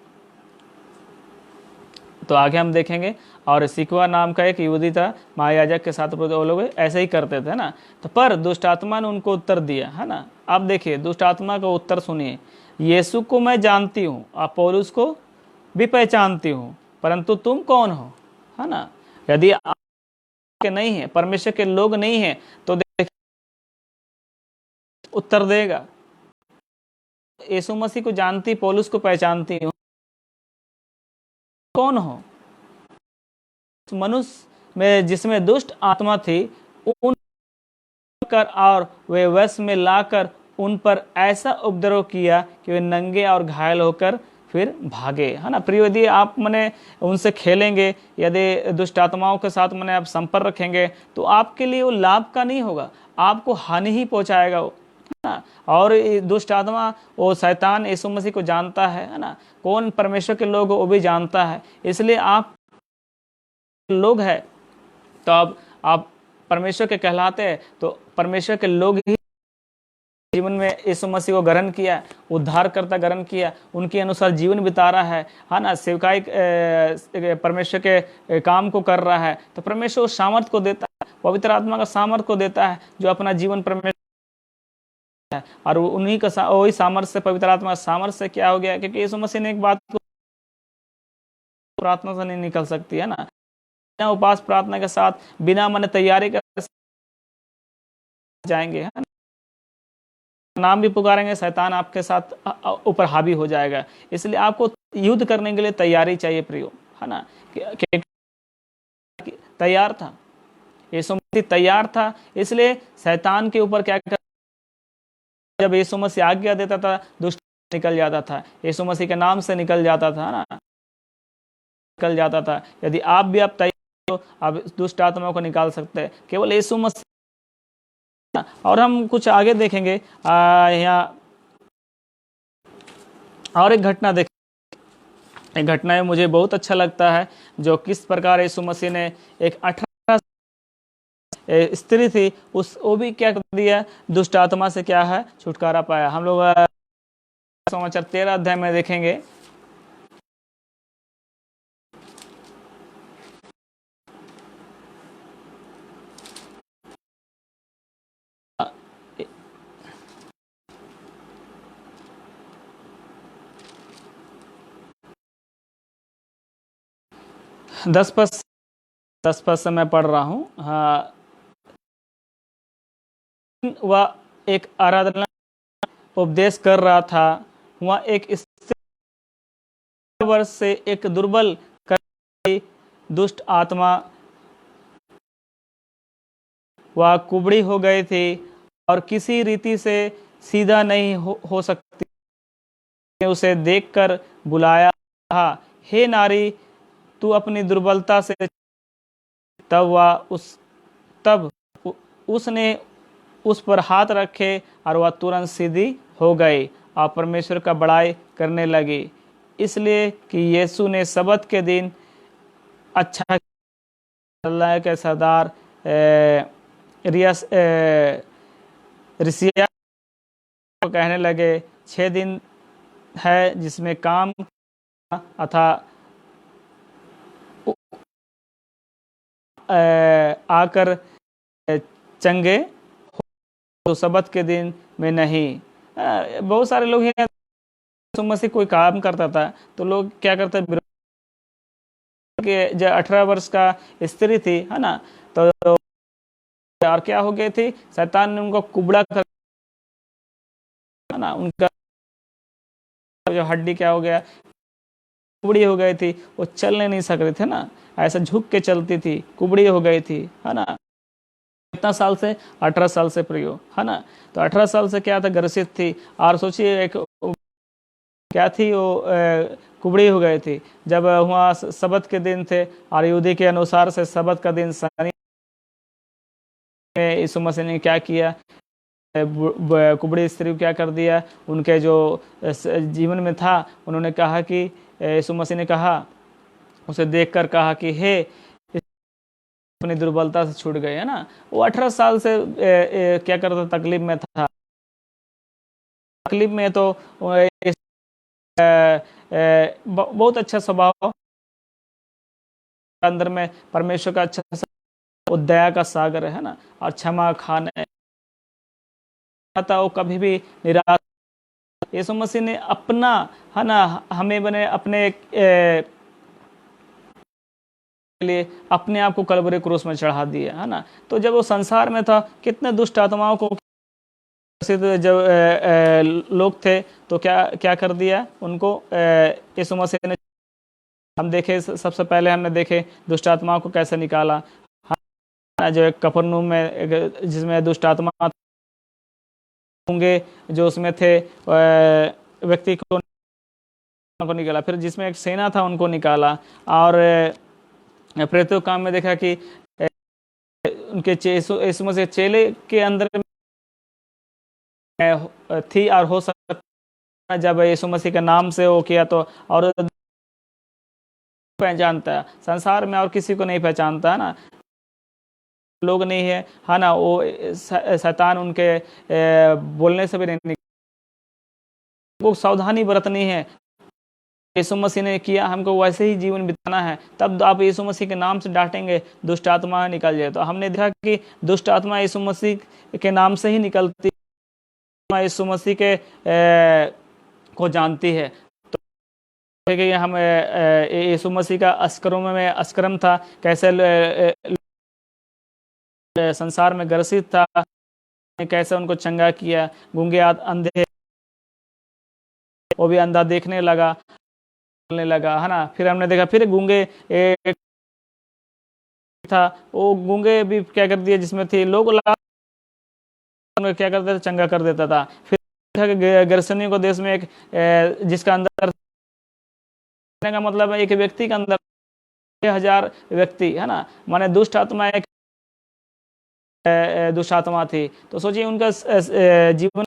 तो आगे हम देखेंगे। और सिकवा नाम का एक यहूदी था, महायाजक के साथ वो लोग ऐसे ही करते थे ना। तो पर दुष्ट आत्मा ने उनको उत्तर दिया, है ना। आप देखिए दुष्ट आत्मा का उत्तर सुनिए, यीशु को मैं जानती हूँ और पौलुस को भी पहचानती हूँ, परंतु तुम कौन हो, है ना। यदि के नहीं है, परमेश्वर के लोग नहीं है, तो देखिए उत्तर देगा। यीशु मसीह को जानती, पौलुस को पहचानती हूँ, कौन हो। मनुष्य में जिसमें दुष्ट आत्मा थी, उन कर और वे वश में लाकर उन पर ऐसा उपद्रव किया कि वे नंगे और घायल होकर फिर भागे, है ना। प्रिय, यदि आप मने उनसे खेलेंगे, यदि दुष्ट आत्माओं के साथ मने आप संपर्क रखेंगे, तो आपके लिए वो लाभ का नहीं होगा, आपको हानि ही पहुंचाएगा वो, है ना। और दुष्ट आत्मा, वो शैतान यीशु मसीह को जानता है ना। कौन परमेश्वर के लोग वो भी जानता है। इसलिए आप लोग है तो अब आप परमेश्वर के कहलाते हैं, तो परमेश्वर के लोग ही जीवन में यीशु मसीह को ग्रहण किया, उद्धार करता ग्रहण किया, उनके अनुसार जीवन बिता रहा है ना। सेवकाई परमेश्वर के काम को कर रहा है, तो परमेश्वर उस सामर्थ को देता है, पवित्र आत्मा का सामर्थ को देता है, जो अपना जीवन परमेश्वर है। और उन्हीं का वही सामर्थ से, पवित्र आत्मा का सामर्थ से क्या हो गया, क्योंकि यीशु मसीह ने एक बात को प्रार्थना से नहीं निकल सकती, है ना। बिना उपास प्रार्थना के साथ, बिना मन तैयारी के जाएंगे, है ना, नाम भी पुकारेंगे, शैतान आपके साथ ऊपर हावी हो जाएगा। इसलिए आपको युद्ध करने के लिए तैयारी चाहिए प्रियो, है ना। तैयार था, यीशु मसीह तैयार था, इसलिए शैतान के ऊपर क्या कर, जब यीशु मसीह आज्ञा देता था, दुष्ट निकल जाता था, यीशु मसीह के नाम से निकल जाता था ना, निकल जाता था। यदि आप भी आप तैयार हो, आप दुष्ट आत्मा को निकाल सकते हैं, केवल यीशु मसीह। और हम कुछ आगे देखेंगे, यहाँ और एक घटना देखें। एक घटना में मुझे बहुत अच्छा लगता है, जो किस प्रकार यीशु मसीह ने एक 18 स्त्री थी, उस वो भी क्या कर दिया, दुष्ट आत्मा से क्या है, छुटकारा पाया। हम लोग समाचार 13 अध्याय में देखेंगे। दस पद से मैं पढ़ रहा हूँ। हाँ, वह एक आराधना उपदेश कर रहा था, वह एक वर्ष से एक दुर्बल दुष्ट आत्मा वह कुबड़ी हो गए थे और किसी रीति से सीधा नहीं हो सकती। उसे देखकर बुलाया, कहा, हे नारी, तू अपनी दुर्बलता से। तब उसने उस पर हाथ रखे और वह तुरंत सीधी हो गई और परमेश्वर का बड़ाई करने लगी, इसलिए कि यीशु ने सबत के दिन अच्छा। अल्लाह के सरदार रिसिया को कहने लगे, 6 दिन है जिसमें काम अथा आकर चंगे, तो सबत के दिन में नहीं। बहुत सारे लोग हैं, मसीह कोई काम करता था तो लोग क्या करते, कि जो 18 वर्ष का स्त्री थी, है ना, तो और क्या हो गई थी, शैतान ने उनको कुबड़ा कर, है ना, उनका जो हड्डी क्या हो गया, कुबड़ी हो गई थी, वो चलने नहीं सक रहे थे ना, ऐसा झुक के चलती थी, कुबड़ी हो गई थी, है ना। कितना साल से, 18 साल से प्रियो, है ना। तो 18 साल से क्या था, ग्रसित थी। और सोचिए एक क्या थी वो, कुबड़ी हो गई थी। जब वहाँ सबत के दिन थे, और यहूदी के अनुसार से सबत का दिन शनि में यीशु मसीह ने क्या किया, कुबड़ी स्त्री को क्या कर दिया, उनके जो जीवन में था, उन्होंने कहा कि यीशु मसीह ने कहा, उसे देखकर कहा कि हे, अपनी दुर्बलता से छूट गए, है ना। वो 18 साल से क्या करता, तकलीफ में था। तकलीफ में तो बहुत अच्छा स्वभाव अंदर में, परमेश्वर का अच्छा वो दया का सागर है ना, और क्षमा खाने था, वो कभी भी निराश। यीशु मसीह ने अपना, है ना, हमें बने अपने लिए अपने आप को कलवरी क्रूस में चढ़ा दिया, है ना। तो जब वो संसार में था, कितने दुष्ट आत्माओं को, जब लोग थे, तो क्या क्या कर दिया उनको यीशु मसीह ने। हम देखे, सबसे पहले हमने देखे दुष्ट आत्माओं को कैसे निकाला, जो एक कफरनहूम में, जिसमें दुष्ट आत्मा होंगे, जो उसमें थे व्यक्ति को निकाला। फिर जिसमें एक सेना था, उनको निकाला। और प्रेरितों काम में देखा कि उनके यीशु मसीह चेले के अंदर थी, और हो सकता जब यीशु मसीह के नाम से वो किया तो, और पहचानता है संसार में, और किसी को नहीं पहचानता, है ना, लोग नहीं है ना। वो शैतान उनके बोलने से भी नहीं, वो सावधानी बरतनी है। यीशु मसीह ने किया, हमको वैसे ही जीवन बिताना है। तब आप यीशु मसीह के नाम से डांटेंगे, दुष्ट आत्मा निकल जाए। तो हमने देखा कि दुष्ट आत्मा यीशु मसीह के नाम से ही निकलती, यीशु मसीह के को जानती है। तो कि हम यीशु मसीह का अस्करम था, कैसे संसार में ग्रसित था, कैसे उनको चंगा किया। गूंगे अंधे, वो भी अंधा देखने लगा, बोलने लगा, है ना। फिर हमने देखा, फिर गूंगे एक था, वो गूंगे भी क्या कर दिया, जिसमें थे लोग क्या करते थे, चंगा कर देता था। फिर गरसनी को देश में एक जिसका अंदर का मतलब है, एक व्यक्ति के अंदर 1000 व्यक्ति, है ना, माने दुष्ट आत्मा, एक दुष्ट आत्मा थी। तो सोचिए, उनका जीवन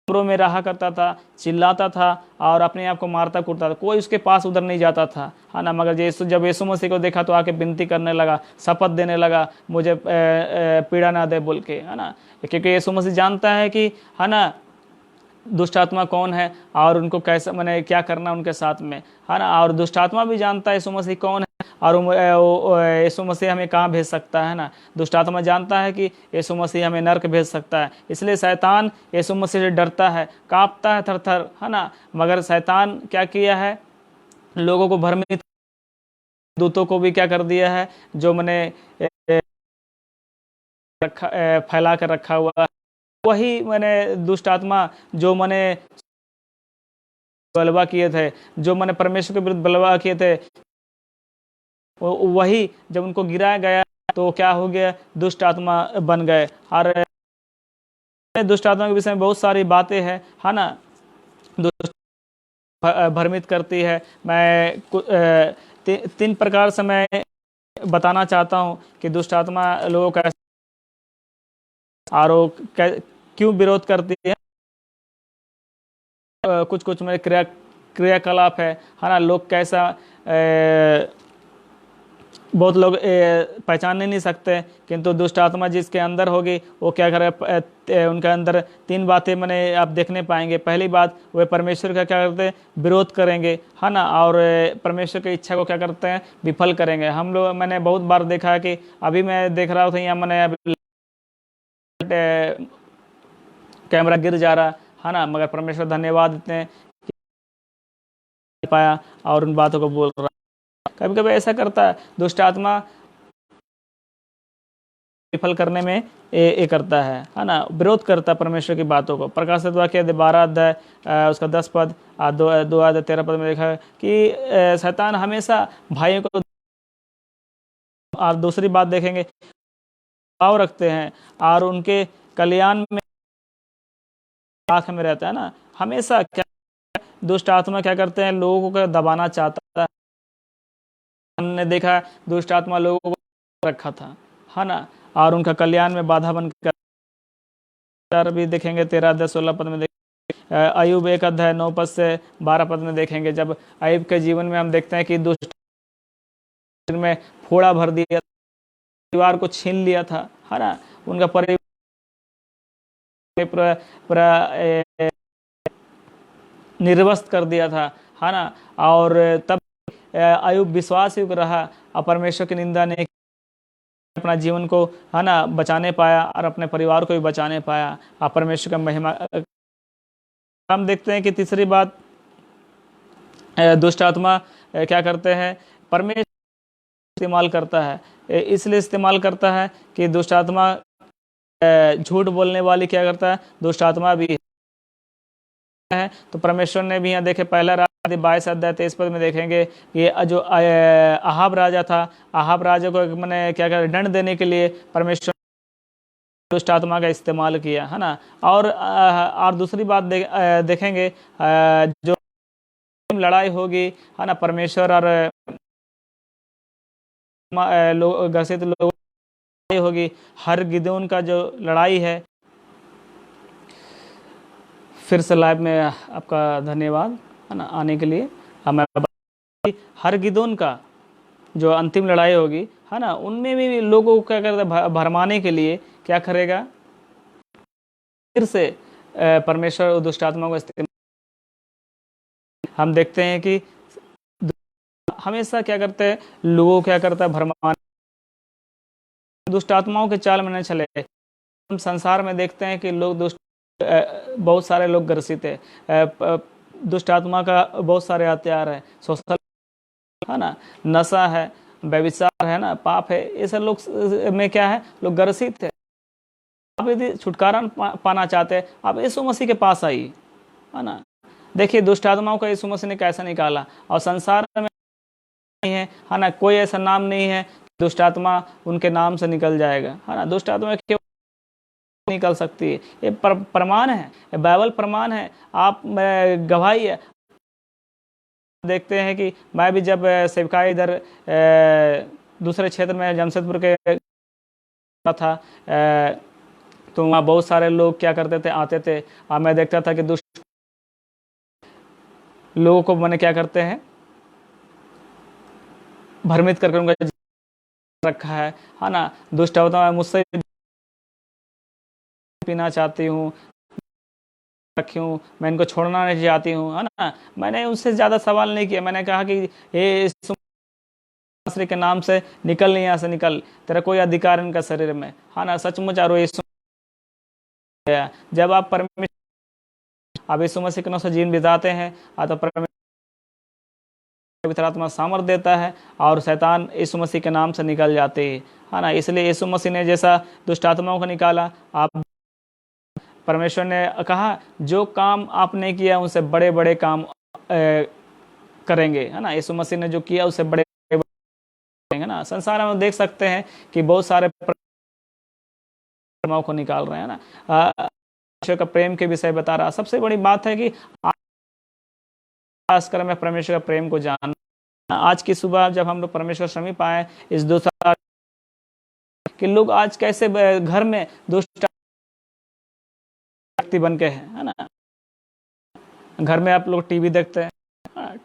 कमरों में रहा करता था, चिल्लाता था, और अपने आप को मारता कूटता था। कोई उसके पास उधर नहीं जाता था, है ना। मगर जब यीशु मसीह को देखा, तो आके विनती करने लगा, शपथ देने लगा, मुझे पीड़ा ना दे बोल के, है ना। क्योंकि यीशु मसीह जानता है कि, है ना, दुष्ट आत्मा कौन है, और उनको कैसे, मैंने क्या करना उनके साथ में, है ना। और दुष्ट आत्मा भी जानता है यीशु मसीह कौन है, और यीशु मसीह हमें कहाँ भेज सकता है ना। दुष्ट आत्मा जानता है कि यीशु मसीह हमें नरक भेज सकता है। इसलिए शैतान यीशु मसीह से डरता है, कांपता है थर थर, है ना। मगर शैतान क्या किया है, लोगों को भ्रमित, दूतों को भी क्या कर दिया है, जो मैंने फैला कर रखा हुआ है। वही मैंने दुष्ट आत्मा जो मैंने बलवा किए थे, जो मैंने परमेश्वर के विरुद्ध बलवा किए थे, वही जब उनको गिराया गया, तो क्या हो गया, दुष्ट आत्मा बन गए। और दुष्ट आत्मा के विषय में बहुत सारी बातें हैं, है ना। दुष्ट भ्रमित करती है। मैं 3 प्रकार से मैं बताना चाहता हूँ कि दुष्ट आत्मा लोगों का आरोप क्यों विरोध करती है। कुछ कुछ में क्रियाकलाप है ना। लोग कैसा, बहुत लोग पहचान नहीं सकते, किंतु दुष्ट आत्मा जिसके अंदर होगी, वो क्या करे, उनके अंदर 3 बातें मैंने आप देखने पाएंगे। पहली बात, वे परमेश्वर का क्या करते हैं, विरोध करेंगे, है ना। और परमेश्वर की इच्छा को क्या करते हैं, विफल करेंगे। हम लोग, मैंने बहुत बार देखा है कि अभी मैं देख रहा था, यहाँ मैंने कैमरा गिर जा रहा, है ना, मगर परमेश्वर धन्यवाद देते हैं पाया, और उन बातों को बोल रहा। कभी कभी ऐसा करता है दुष्ट आत्मा, विफल करने में ये करता है ना, विरोध करता है परमेश्वर की बातों को। प्रकाशित वाक्य 12 अध्याय उसका 10 पद, 2 अध्याय 13 पद में देखा है कि शैतान हमेशा भाइयों को। और दूसरी बात देखेंगे, भाव रखते हैं और उनके कल्याण में साथ में रहता है ना। हमेशा क्या दुष्ट आत्मा क्या करते हैं, लोगों को दबाना चाहता है। हमने देखा दुष्ट आत्मा लोगों को रखा था, है ना, और उनका कल्याण में बाधा बनकर भी देखेंगे 13 अध्याय 16 पद में अय्यूब 1 अध्याय 9 पद से 12 पद में देखेंगे। जब अय्यूब के जीवन में हम देखते हैं कि दुष्ट में फोड़ा भर दिया, परिवार को छीन लिया था, है ना, उनका परिवार निर्वस्त कर दिया था, है ना। और तब अय्यूब विश्वासयोग्य रहा और परमेश्वर की निंदा नहीं, अपना जीवन को, है ना, बचाने पाया और अपने परिवार को भी बचाने पाया और परमेश्वर का महिमा। हम देखते हैं कि तीसरी बात, दुष्ट आत्मा क्या करते हैं, परमेश्वर इस्तेमाल करता है। इसलिए इस्तेमाल करता है कि दुष्ट आत्मा झूठ बोलने वाली क्या करता है, दुष्ट आत्मा भी है। तो परमेश्वर ने भी यहाँ देखे, पहला राजा 22 अध्याय 23 पद में देखेंगे, ये जो अहाब राजा था, अहाब राजा को मैंने क्या कर दंड देने के लिए परमेश्वर दुष्ट आत्मा का इस्तेमाल किया, है ना। और दूसरी बात देखेंगे, जो लड़ाई होगी, है ना, परमेश्वर और घसित लोग होगी। हर गिदोन का जो लड़ाई है, फिर से लाइव में आपका धन्यवाद, है ना, आने के लिए। हमें हर गिदोन का जो अंतिम लड़ाई होगी, है ना, उनमें भी लोगों को क्या करता, भरमाने के लिए क्या करेगा, फिर से परमेश्वर दुष्ट आत्मा को इस्तेमाल। हम देखते हैं कि हमेशा क्या करते हैं, लोगों क्या करता है, भरमाने, दुष्ट आत्माओं के चाल में नहीं चले। हम संसार में देखते हैं कि लोग बहुत सारे लोग ग्रसित है, दुष्ट आत्मा का बहुत सारे हथियार है, सोशल, है ना, नशा है, व्यभिचार है ना, पाप है, ये सब लोग में क्या है, लोग ग्रसित है। आप यदि छुटकारा पाना चाहते हैं, आप यीशु मसीह के पास आइए, है ना। देखिए दुष्ट आत्माओं का यीशु मसीह ने कैसा निकाला, और संसार में नहीं है ना, कोई ऐसा नाम नहीं है दुष्ट आत्मा उनके नाम से निकल जाएगा, है ना। दुष्ट आत्मा केवल निकल सकती है, ये प्रमाण है, बाइबल प्रमाण है, आप गवाही है। देखते हैं कि मैं भी जब सेवकाई इधर दूसरे क्षेत्र में जमशेदपुर के था, तो वहाँ बहुत सारे लोग क्या करते थे, आते थे, और मैं देखता था कि दुष्ट लोगों को मैंने क्या करते हैं, भ्रमित करके उनका रखा है ना। दुष्ट होता है, मुझसे पीना चाहती हूँ, रखी हूँ, मैं इनको छोड़ना नहीं चाहती हूँ, है ना। मैंने उनसे ज़्यादा सवाल नहीं किया, मैंने कहा कि ये श्री के नाम से निकल, नहीं यहाँ से निकल, तेरा कोई अधिकार इनका शरीर में, है ना। सचमुच और यीशु, जब आप परमेश्वर, आप यीशु मसीह के नाम से जीवन बिताते हैं, तो परमेश्वर पवित्र आत्मा सामर्थ देता है और शैतान यीशु मसीह के नाम से निकल जाते हैं, है ना। इसलिए यीशु मसीह ने जैसा दुष्ट आत्माओं को निकाला, आप परमेश्वर ने कहा जो काम आपने किया उनसे बड़े बड़े काम करेंगे, है ना। यीशु मसीह ने जो किया उससे बड़े करेंगे ना। संसार में देख सकते हैं कि बहुत सारे को निकाल रहे हैं ना। परमेश्वर का प्रेम के विषय बता रहा। सबसे बड़ी बात है कि खासकर मैं परमेश्वर का प्रेम को जानना। आज की सुबह जब हम लोग परमेश्वर समीप आए, इस दूसरा कि लोग आज कैसे घर में दुष्ट व्यक्ति बन के हैं, है ना। घर में आप लोग टीवी देखते हैं,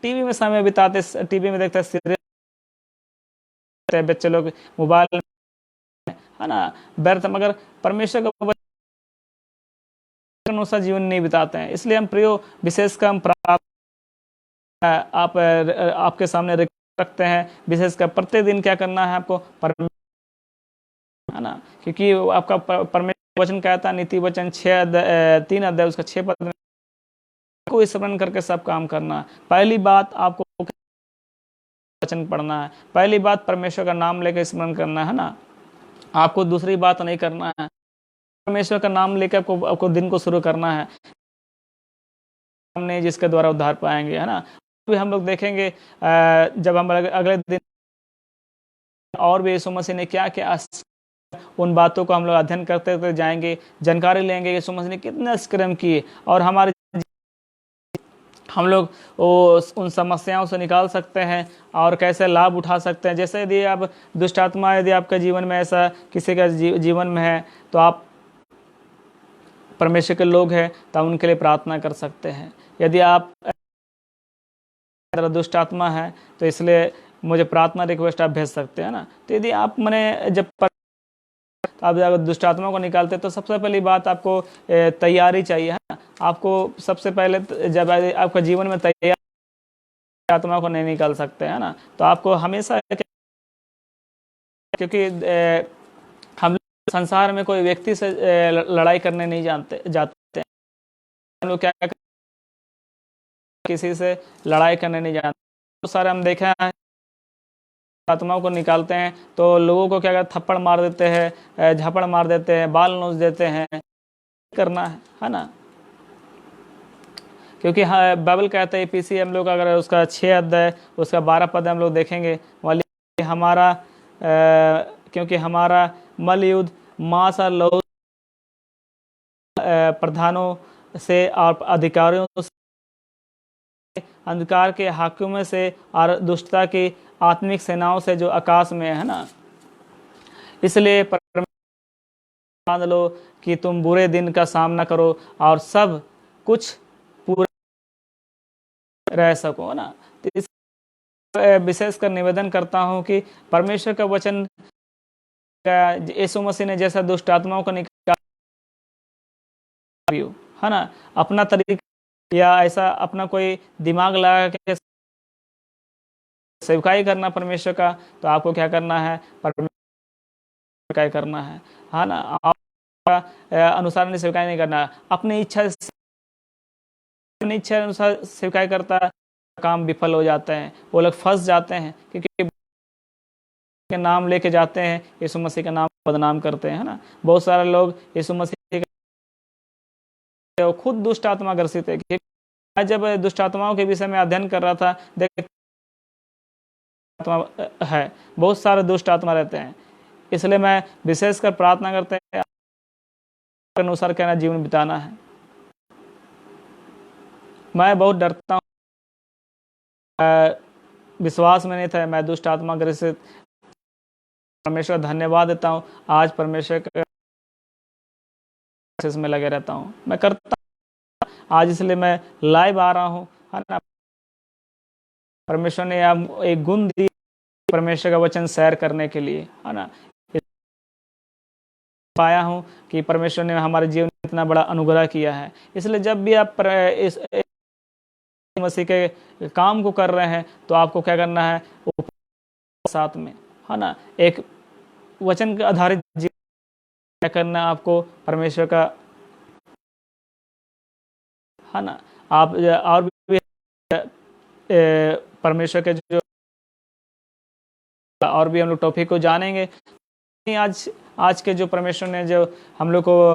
टीवी में समय बिताते, टीवी में देखते हैं सीरियल, बच्चे लोग मोबाइल, है ना, व्यर्थ, मगर परमेश्वर का अनुसार जीवन नहीं बिताते हैं। इसलिए हम प्रियो विशेषकर हम प्राप्त आपके सामने रखते हैं, विशेषकर प्रत्येक क्या करना है आपको, है ना, क्योंकि आपका परमेश्वर वचन कहता है, नीति वचन 3 अध्याय उसका 6 पद में को स्मरण करके सब काम करना। पहली बात आपको वचन पढ़ना है, पहली बात परमेश्वर का नाम लेकर स्मरण करना है ना। आपको दूसरी बात नहीं करना है, परमेश्वर का नाम लेकर आपको दिन को शुरू करना है, हमने जिसके द्वारा उद्धार पाएंगे, है ना। तो हम लोग देखेंगे जब हम अगले दिन और भी यीशु मसीह ने क्या क्या उन बातों को हम लोग अध्ययन करते करते जाएंगे, जानकारी लेंगे यीशु मसीह ने कितने अतिक्रम किए, और हमारे हम लोग वो उन समस्याओं से निकाल सकते हैं और कैसे लाभ उठा सकते हैं। जैसे यदि आप दुष्ट आत्मा यदि आपके जीवन में, ऐसा किसी का जीवन में है, तो आप परमेश्वर के लोग हैं तो उनके लिए प्रार्थना कर सकते हैं। यदि आप दुष्ट आत्मा है तो इसलिए मुझे प्रार्थना रिक्वेस्ट आप भेज सकते हैं ना। तो यदि आप मैंने जब आप अगर दुष्ट आत्मा को निकालते तो सबसे पहली बात आपको तैयारी चाहिए, है ना। आपको सबसे पहले जब आपका जीवन में तैयार आत्मा को नहीं निकाल सकते, है ना, तो आपको हमेशा, क्योंकि हम लोग संसार में कोई व्यक्ति से लड़ाई करने नहीं जाते हम लोग क्या किसी से लड़ाई करने नहीं जाते। बहुत सारे हम देखे हैं आत्माओं को निकालते हैं तो लोगों को क्या करते, थप्पड़ मार देते हैं, झपड़ मार देते हैं, बाल नोच देते हैं। करना है ना, क्योंकि हाँ बाइबल कहते हैं पीसी हम लोग अगर उसका 6 अध्याय उसका 12 पद हम लोग देखेंगे, वाली हमारा क्योंकि हमारा मल युद्ध मांस और लहू प्रधानों से और अधिकारियों से, अंधकार के हाकिमों से और दुष्टता की आत्मिक सेनाओं से जो आकाश में है ना। इसलिए मान लो कि तुम बुरे दिन का सामना करो और सब कुछ पूरा रह सको ना। तो इस विशेषकर निवेदन करता हूं कि परमेश्वर का वचन, यीशु मसीह ने जैसा दुष्ट आत्माओं को निकाला, है ना, अपना तरीका या ऐसा अपना कोई दिमाग लगा के सेवकाई करना परमेश्वर का, तो आपको क्या करना है, परमेश्वर का करना है ना। अनुसार नहीं सेवकाई नहीं करना, अपनी इच्छा अनुसार सेवकाई करता है, काम विफल हो जाते हैं, वो लोग फंस जाते हैं, क्योंकि के नाम लेके जाते हैं, यीशु मसीह का नाम बदनाम करते हैं, ना। बहुत सारे लोग यीशु मसीह के खुद दुष्ट आत्मा ग्रसित है। मैं जब दुष्ट आत्माओं के विषय में अध्ययन कर रहा था, देख आत्मा है, बहुत सारे दुष्ट आत्मा रहते हैं, इसलिए मैं विशेषकर प्रार्थना करते हैं अनुसार कहना जीवन बिताना है। मैं बहुत डरता हूँ, विश्वास में नहीं था, मैं दुष्ट आत्मा ग्रसित, परमेश्वर धन्यवाद देता हूँ, आज परमेश्वर के में लगे रहता हूँ, मैं करता हूँ आज, इसलिए मैं लाइव आ रहा हूँ, है ना। परमेश्वर ने एक गुण दी परमेश्वर का वचन शेयर करने के लिए, है ना। पाया हूँ कि परमेश्वर ने हमारे जीवन में इतना बड़ा अनुग्रह किया है। इसलिए जब भी आप इस मसीह के काम को कर रहे हैं तो आपको क्या करना है, साथ में, है ना, एक वचन के आधारित जीवन क्या करना आपको, परमेश्वर का, है ना। आप और भी परमेश्वर के जो और भी हम लोग टॉपिक को जानेंगे। आज के जो परमेश्वर ने जो हम लोग को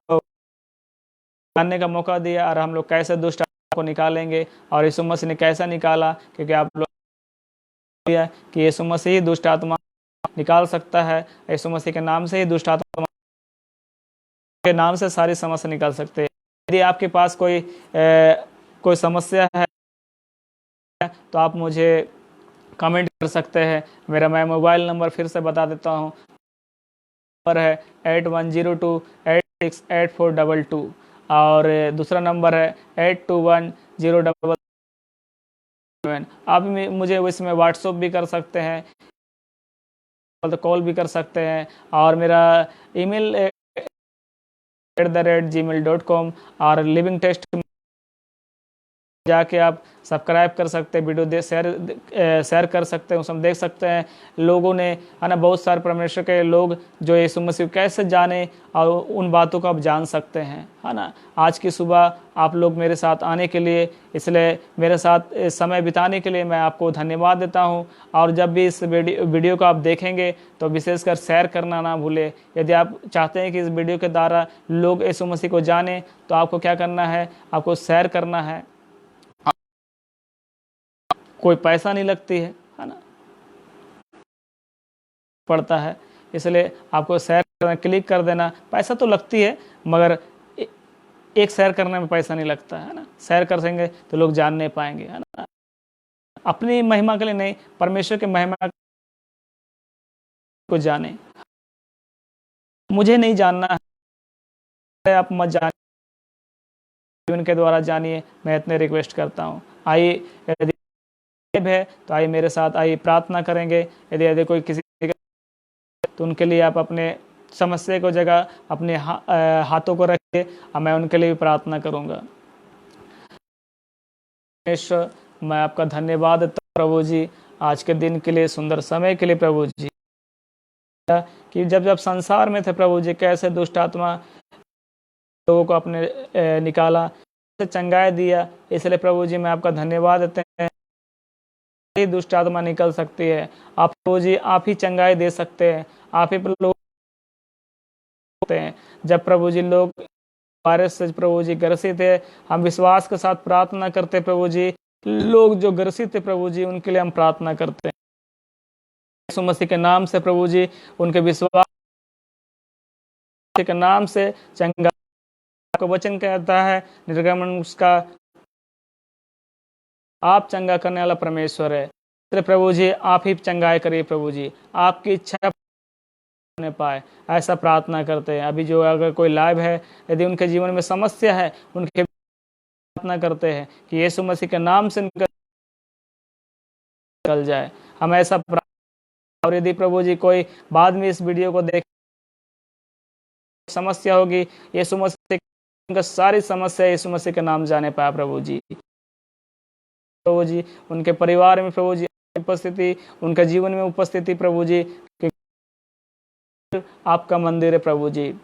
जानने का मौका दिया, और हम लोग कैसे दुष्ट को निकालेंगे और यीशु मसीह ने कैसा निकाला, क्योंकि आप लोग कि यीशु मसीह ही दुष्ट आत्मा निकाल सकता है, यीशु मसीह के नाम से ही दुष्ट आत्मा के नाम से सारी समस्या निकाल सकते हैं। यदि आपके पास कोई समस्या है तो आप मुझे कमेंट कर सकते हैं। मैं मोबाइल नंबर फिर से बता देता हूँ, नंबर है 8102868422 और दूसरा नंबर है 821077। आप मुझे इसमें व्हाट्सअप भी कर सकते हैं, कॉल भी कर सकते हैं, और मेरा ईमेल @gmail.com और लिविंग टेस्ट जाके आप सब्सक्राइब कर सकते हैं, वीडियो शेयर कर सकते हैं, उसमें देख सकते हैं लोगों ने, है ना, बहुत सारे परमेश्वर के लोग जो यीशु मसीह कैसे जाने, और उन बातों को आप जान सकते हैं, है ना। आज की सुबह आप लोग मेरे साथ आने के लिए, इसलिए मेरे साथ समय बिताने के लिए मैं आपको धन्यवाद देता हूं। और जब भी इस वीडियो को आप देखेंगे तो विशेषकर शेयर करना ना भूलें। यदि आप चाहते हैं कि इस वीडियो के द्वारा लोग यीशु मसीह को जाने, तो आपको क्या करना है, आपको शेयर करना है, कोई पैसा नहीं लगती है ना, पड़ता है, इसलिए आपको शेयर क्लिक कर देना, पैसा तो लगती है मगर एक शेयर करने में पैसा नहीं लगता है ना। शेयर कर देंगे तो लोग जान नहीं पाएंगे, है ना। अपनी महिमा के लिए नहीं, परमेश्वर की महिमा को जाने। मुझे नहीं जानना है, आप मत जानिए, जीवन के द्वारा जानिए, मैं इतने रिक्वेस्ट करता हूँ। आइए, यदि है तो आइए मेरे साथ, आइए प्रार्थना करेंगे। यदि कोई किसी तो उनके लिए आप अपने समस्या को जगह अपने हाथों को रखिए और मैं उनके लिए भी प्रार्थना करूंगा। परमेश्वर, मैं आपका धन्यवाद देता हूं प्रभु जी, आज के दिन के लिए, सुंदर समय के लिए प्रभु जी, कि जब संसार में थे प्रभु जी, कैसे दुष्ट आत्मा लोगों को अपने निकाला, चंगाई दिया। इसलिए प्रभु जी मैं आपका धन्यवाद देते हैं। दुष्ट आत्मा निकल सकती है, आप प्रभु जी आप ही चंगाई दे सकते हैं, आप ही लोग होते हैं। जब प्रभु जी लोग वायरस से प्रभु जी ग्रसित है, हम विश्वास के साथ प्रार्थना करते प्रभु जी, लोग जो ग्रसित है प्रभु जी उनके लिए हम प्रार्थना करते हैं यीशु मसीह के नाम से प्रभु जी, उनके विश्वास के नाम से चंगा। आपका वचन कहता है निर्गमन उसका, आप चंगा करने वाला परमेश्वर है। प्रभु जी आप ही चंगाई करिए प्रभु जी, आपकी इच्छा होने पाए, ऐसा प्रार्थना करते हैं। अभी जो अगर कोई लाइव है, यदि उनके जीवन में समस्या है, उनके प्रार्थना करते हैं कि यीशु मसीह के नाम से निकल जाए, हम ऐसा। और यदि प्रभु जी कोई बाद में इस वीडियो को देख समस्या होगी, यीशु मसीह उनका सारी समस्या यीशु मसीह के नाम जाने पाए प्रभु जी। प्रभु जी उनके परिवार में प्रभु जी उपस्थिति, उनके जीवन में उपस्थिति प्रभु जी, आपका मंदिर है प्रभु जी।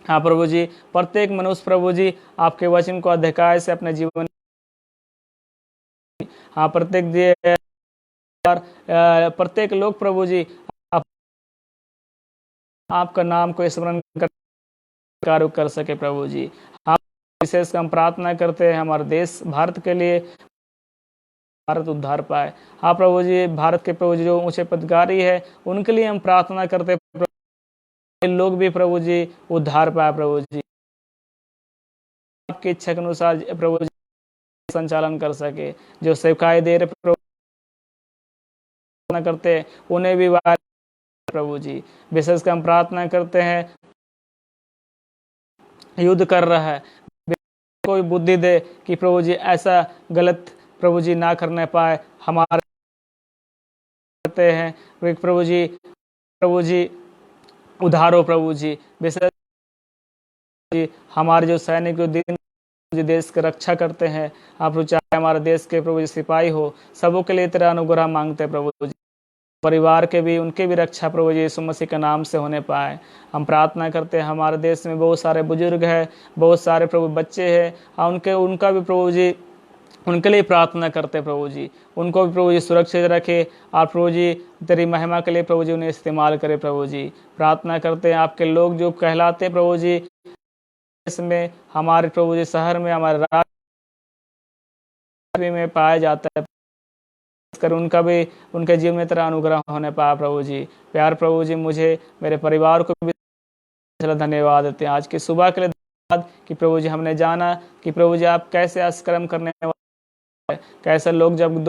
हाँ प्रभु जी, प्रत्येक मनुष्य प्रभु जी आपके वचन को अधिकार से अपने जीवन, हाँ प्रत्येक लोग प्रभु जी आपका नाम को स्मरण कर सके प्रभु जी। हम विशेष हम प्रार्थना करते हैं हमारे देश भारत के लिए, भारत उद्धार पाए। हाँ प्रभु जी, भारत के प्रभु जी जो ऊंचे पदाधिकारी है उनके लिए हम प्रार्थना करते हैं, लोग भी प्रभु जी उद्धार पाए प्रभु जी, आपकी इच्छा के अनुसार प्रभु जी संचालन कर सके। जो सेवकाई दे रहे प्रभु करते हैं उन्हें भी प्रभु जी, विशेषकर हम प्रार्थना करते हैं युद्ध कर रहा है, कोई बुद्धि दे कि प्रभु जी ऐसा गलत प्रभु जी ना करने पाए। हमारे करते हैं प्रभु जी उधारो प्रभु जी, विशेष हमारे जो सैनिक जो दिन देश की रक्षा करते हैं, आप चाहे हमारे देश के प्रभु जी सिपाही हो, सबों के लिए तेरा अनुग्रह मांगते प्रभु जी, परिवार के भी उनके भी रक्षा प्रभु जी यीशु मसीह के नाम से होने पाए। हम प्रार्थना करते हैं हमारे देश में बहुत सारे बुजुर्ग हैं, बहुत सारे प्रभु बच्चे हैं, उनका भी प्रभु जी उनके लिए प्रार्थना करते प्रभु जी, उनको भी प्रभु जी सुरक्षित रखे और प्रभु जी तेरी महिमा के लिए प्रभु जी उन्हें इस्तेमाल करे प्रभु जी। प्रार्थना करते हैं आपके लोग जो कहलाते प्रभु जी देश में, हमारे प्रभु जी शहर में, हमारे राज्य में पाया जाता है, कर उनका भी उनके जीवन में तेरा अनुग्रह होने पाया प्रभु जी। प्यार प्रभु जी मुझे मेरे परिवार को भी धन्यवाद देते हैं आज की सुबह के लिए धन्यवाद कि प्रभु जी हमने जाना कि प्रभु जी आप कैसे आश्रम करने वाले, कैसे लोग जब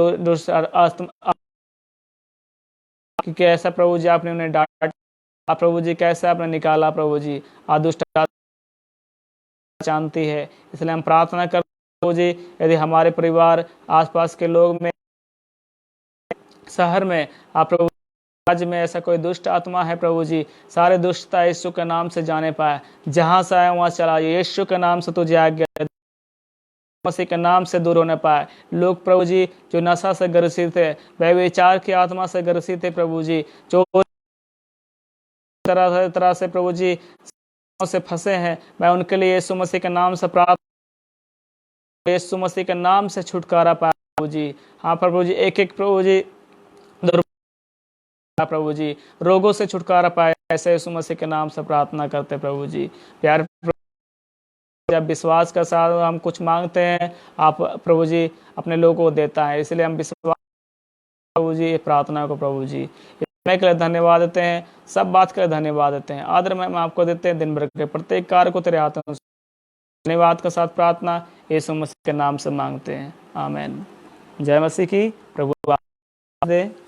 कैसा प्रभु जी आपने उन्हें डांटा, प्रभु जी कैसे आपने निकाला प्रभु जी, दुष्ट जानती है। इसलिए हम प्रार्थना करते प्रभु जी, यदि हमारे परिवार आसपास के लोग में शहर में आप प्रभु राज्य में ऐसा कोई दुष्ट आत्मा है प्रभु जी, सारे दुष्टता यीशु के नाम से जाने पाए, जहां से आए वहां चला यीशु के नाम से तुझे आज्ञा, मसीह के नाम से दूर होने पाए। लोग प्रभु जी जो नशा से ग्रसित है, व्यभिचार की आत्मा से ग्रसित है प्रभु जी, जो तरह से प्रभु जी से फंसे हैं, मैं उनके लिए यीशु मसीह के नाम से प्रार्थना, यीशु मसीह के नाम से छुटकारा पाए प्रभु जी। हाँ प्रभु जी, एक एक प्रभु जी प्रभु जी रोगों से छुटकारा पाए, ऐसे यीशु मसीह के नाम से प्रार्थना करते प्रभु जी। प्यार जब विश्वास के साथ हम कुछ मांगते हैं, आप प्रभु जी अपने लोगों को देता है, इसलिए हम विश्वास प्रभु जी प्रार्थना को प्रभु जी समय के लिए धन्यवाद देते हैं, सब बात के लिए धन्यवाद देते हैं। आदर में हम आपको देते हैं, दिन भर के प्रत्येक कार्य को तेरे हाथों में धन्यवाद के साथ प्रार्थना यीशु मसीह के नाम से मांगते हैं, आमीन। जय मसीह की। प्रभु दे।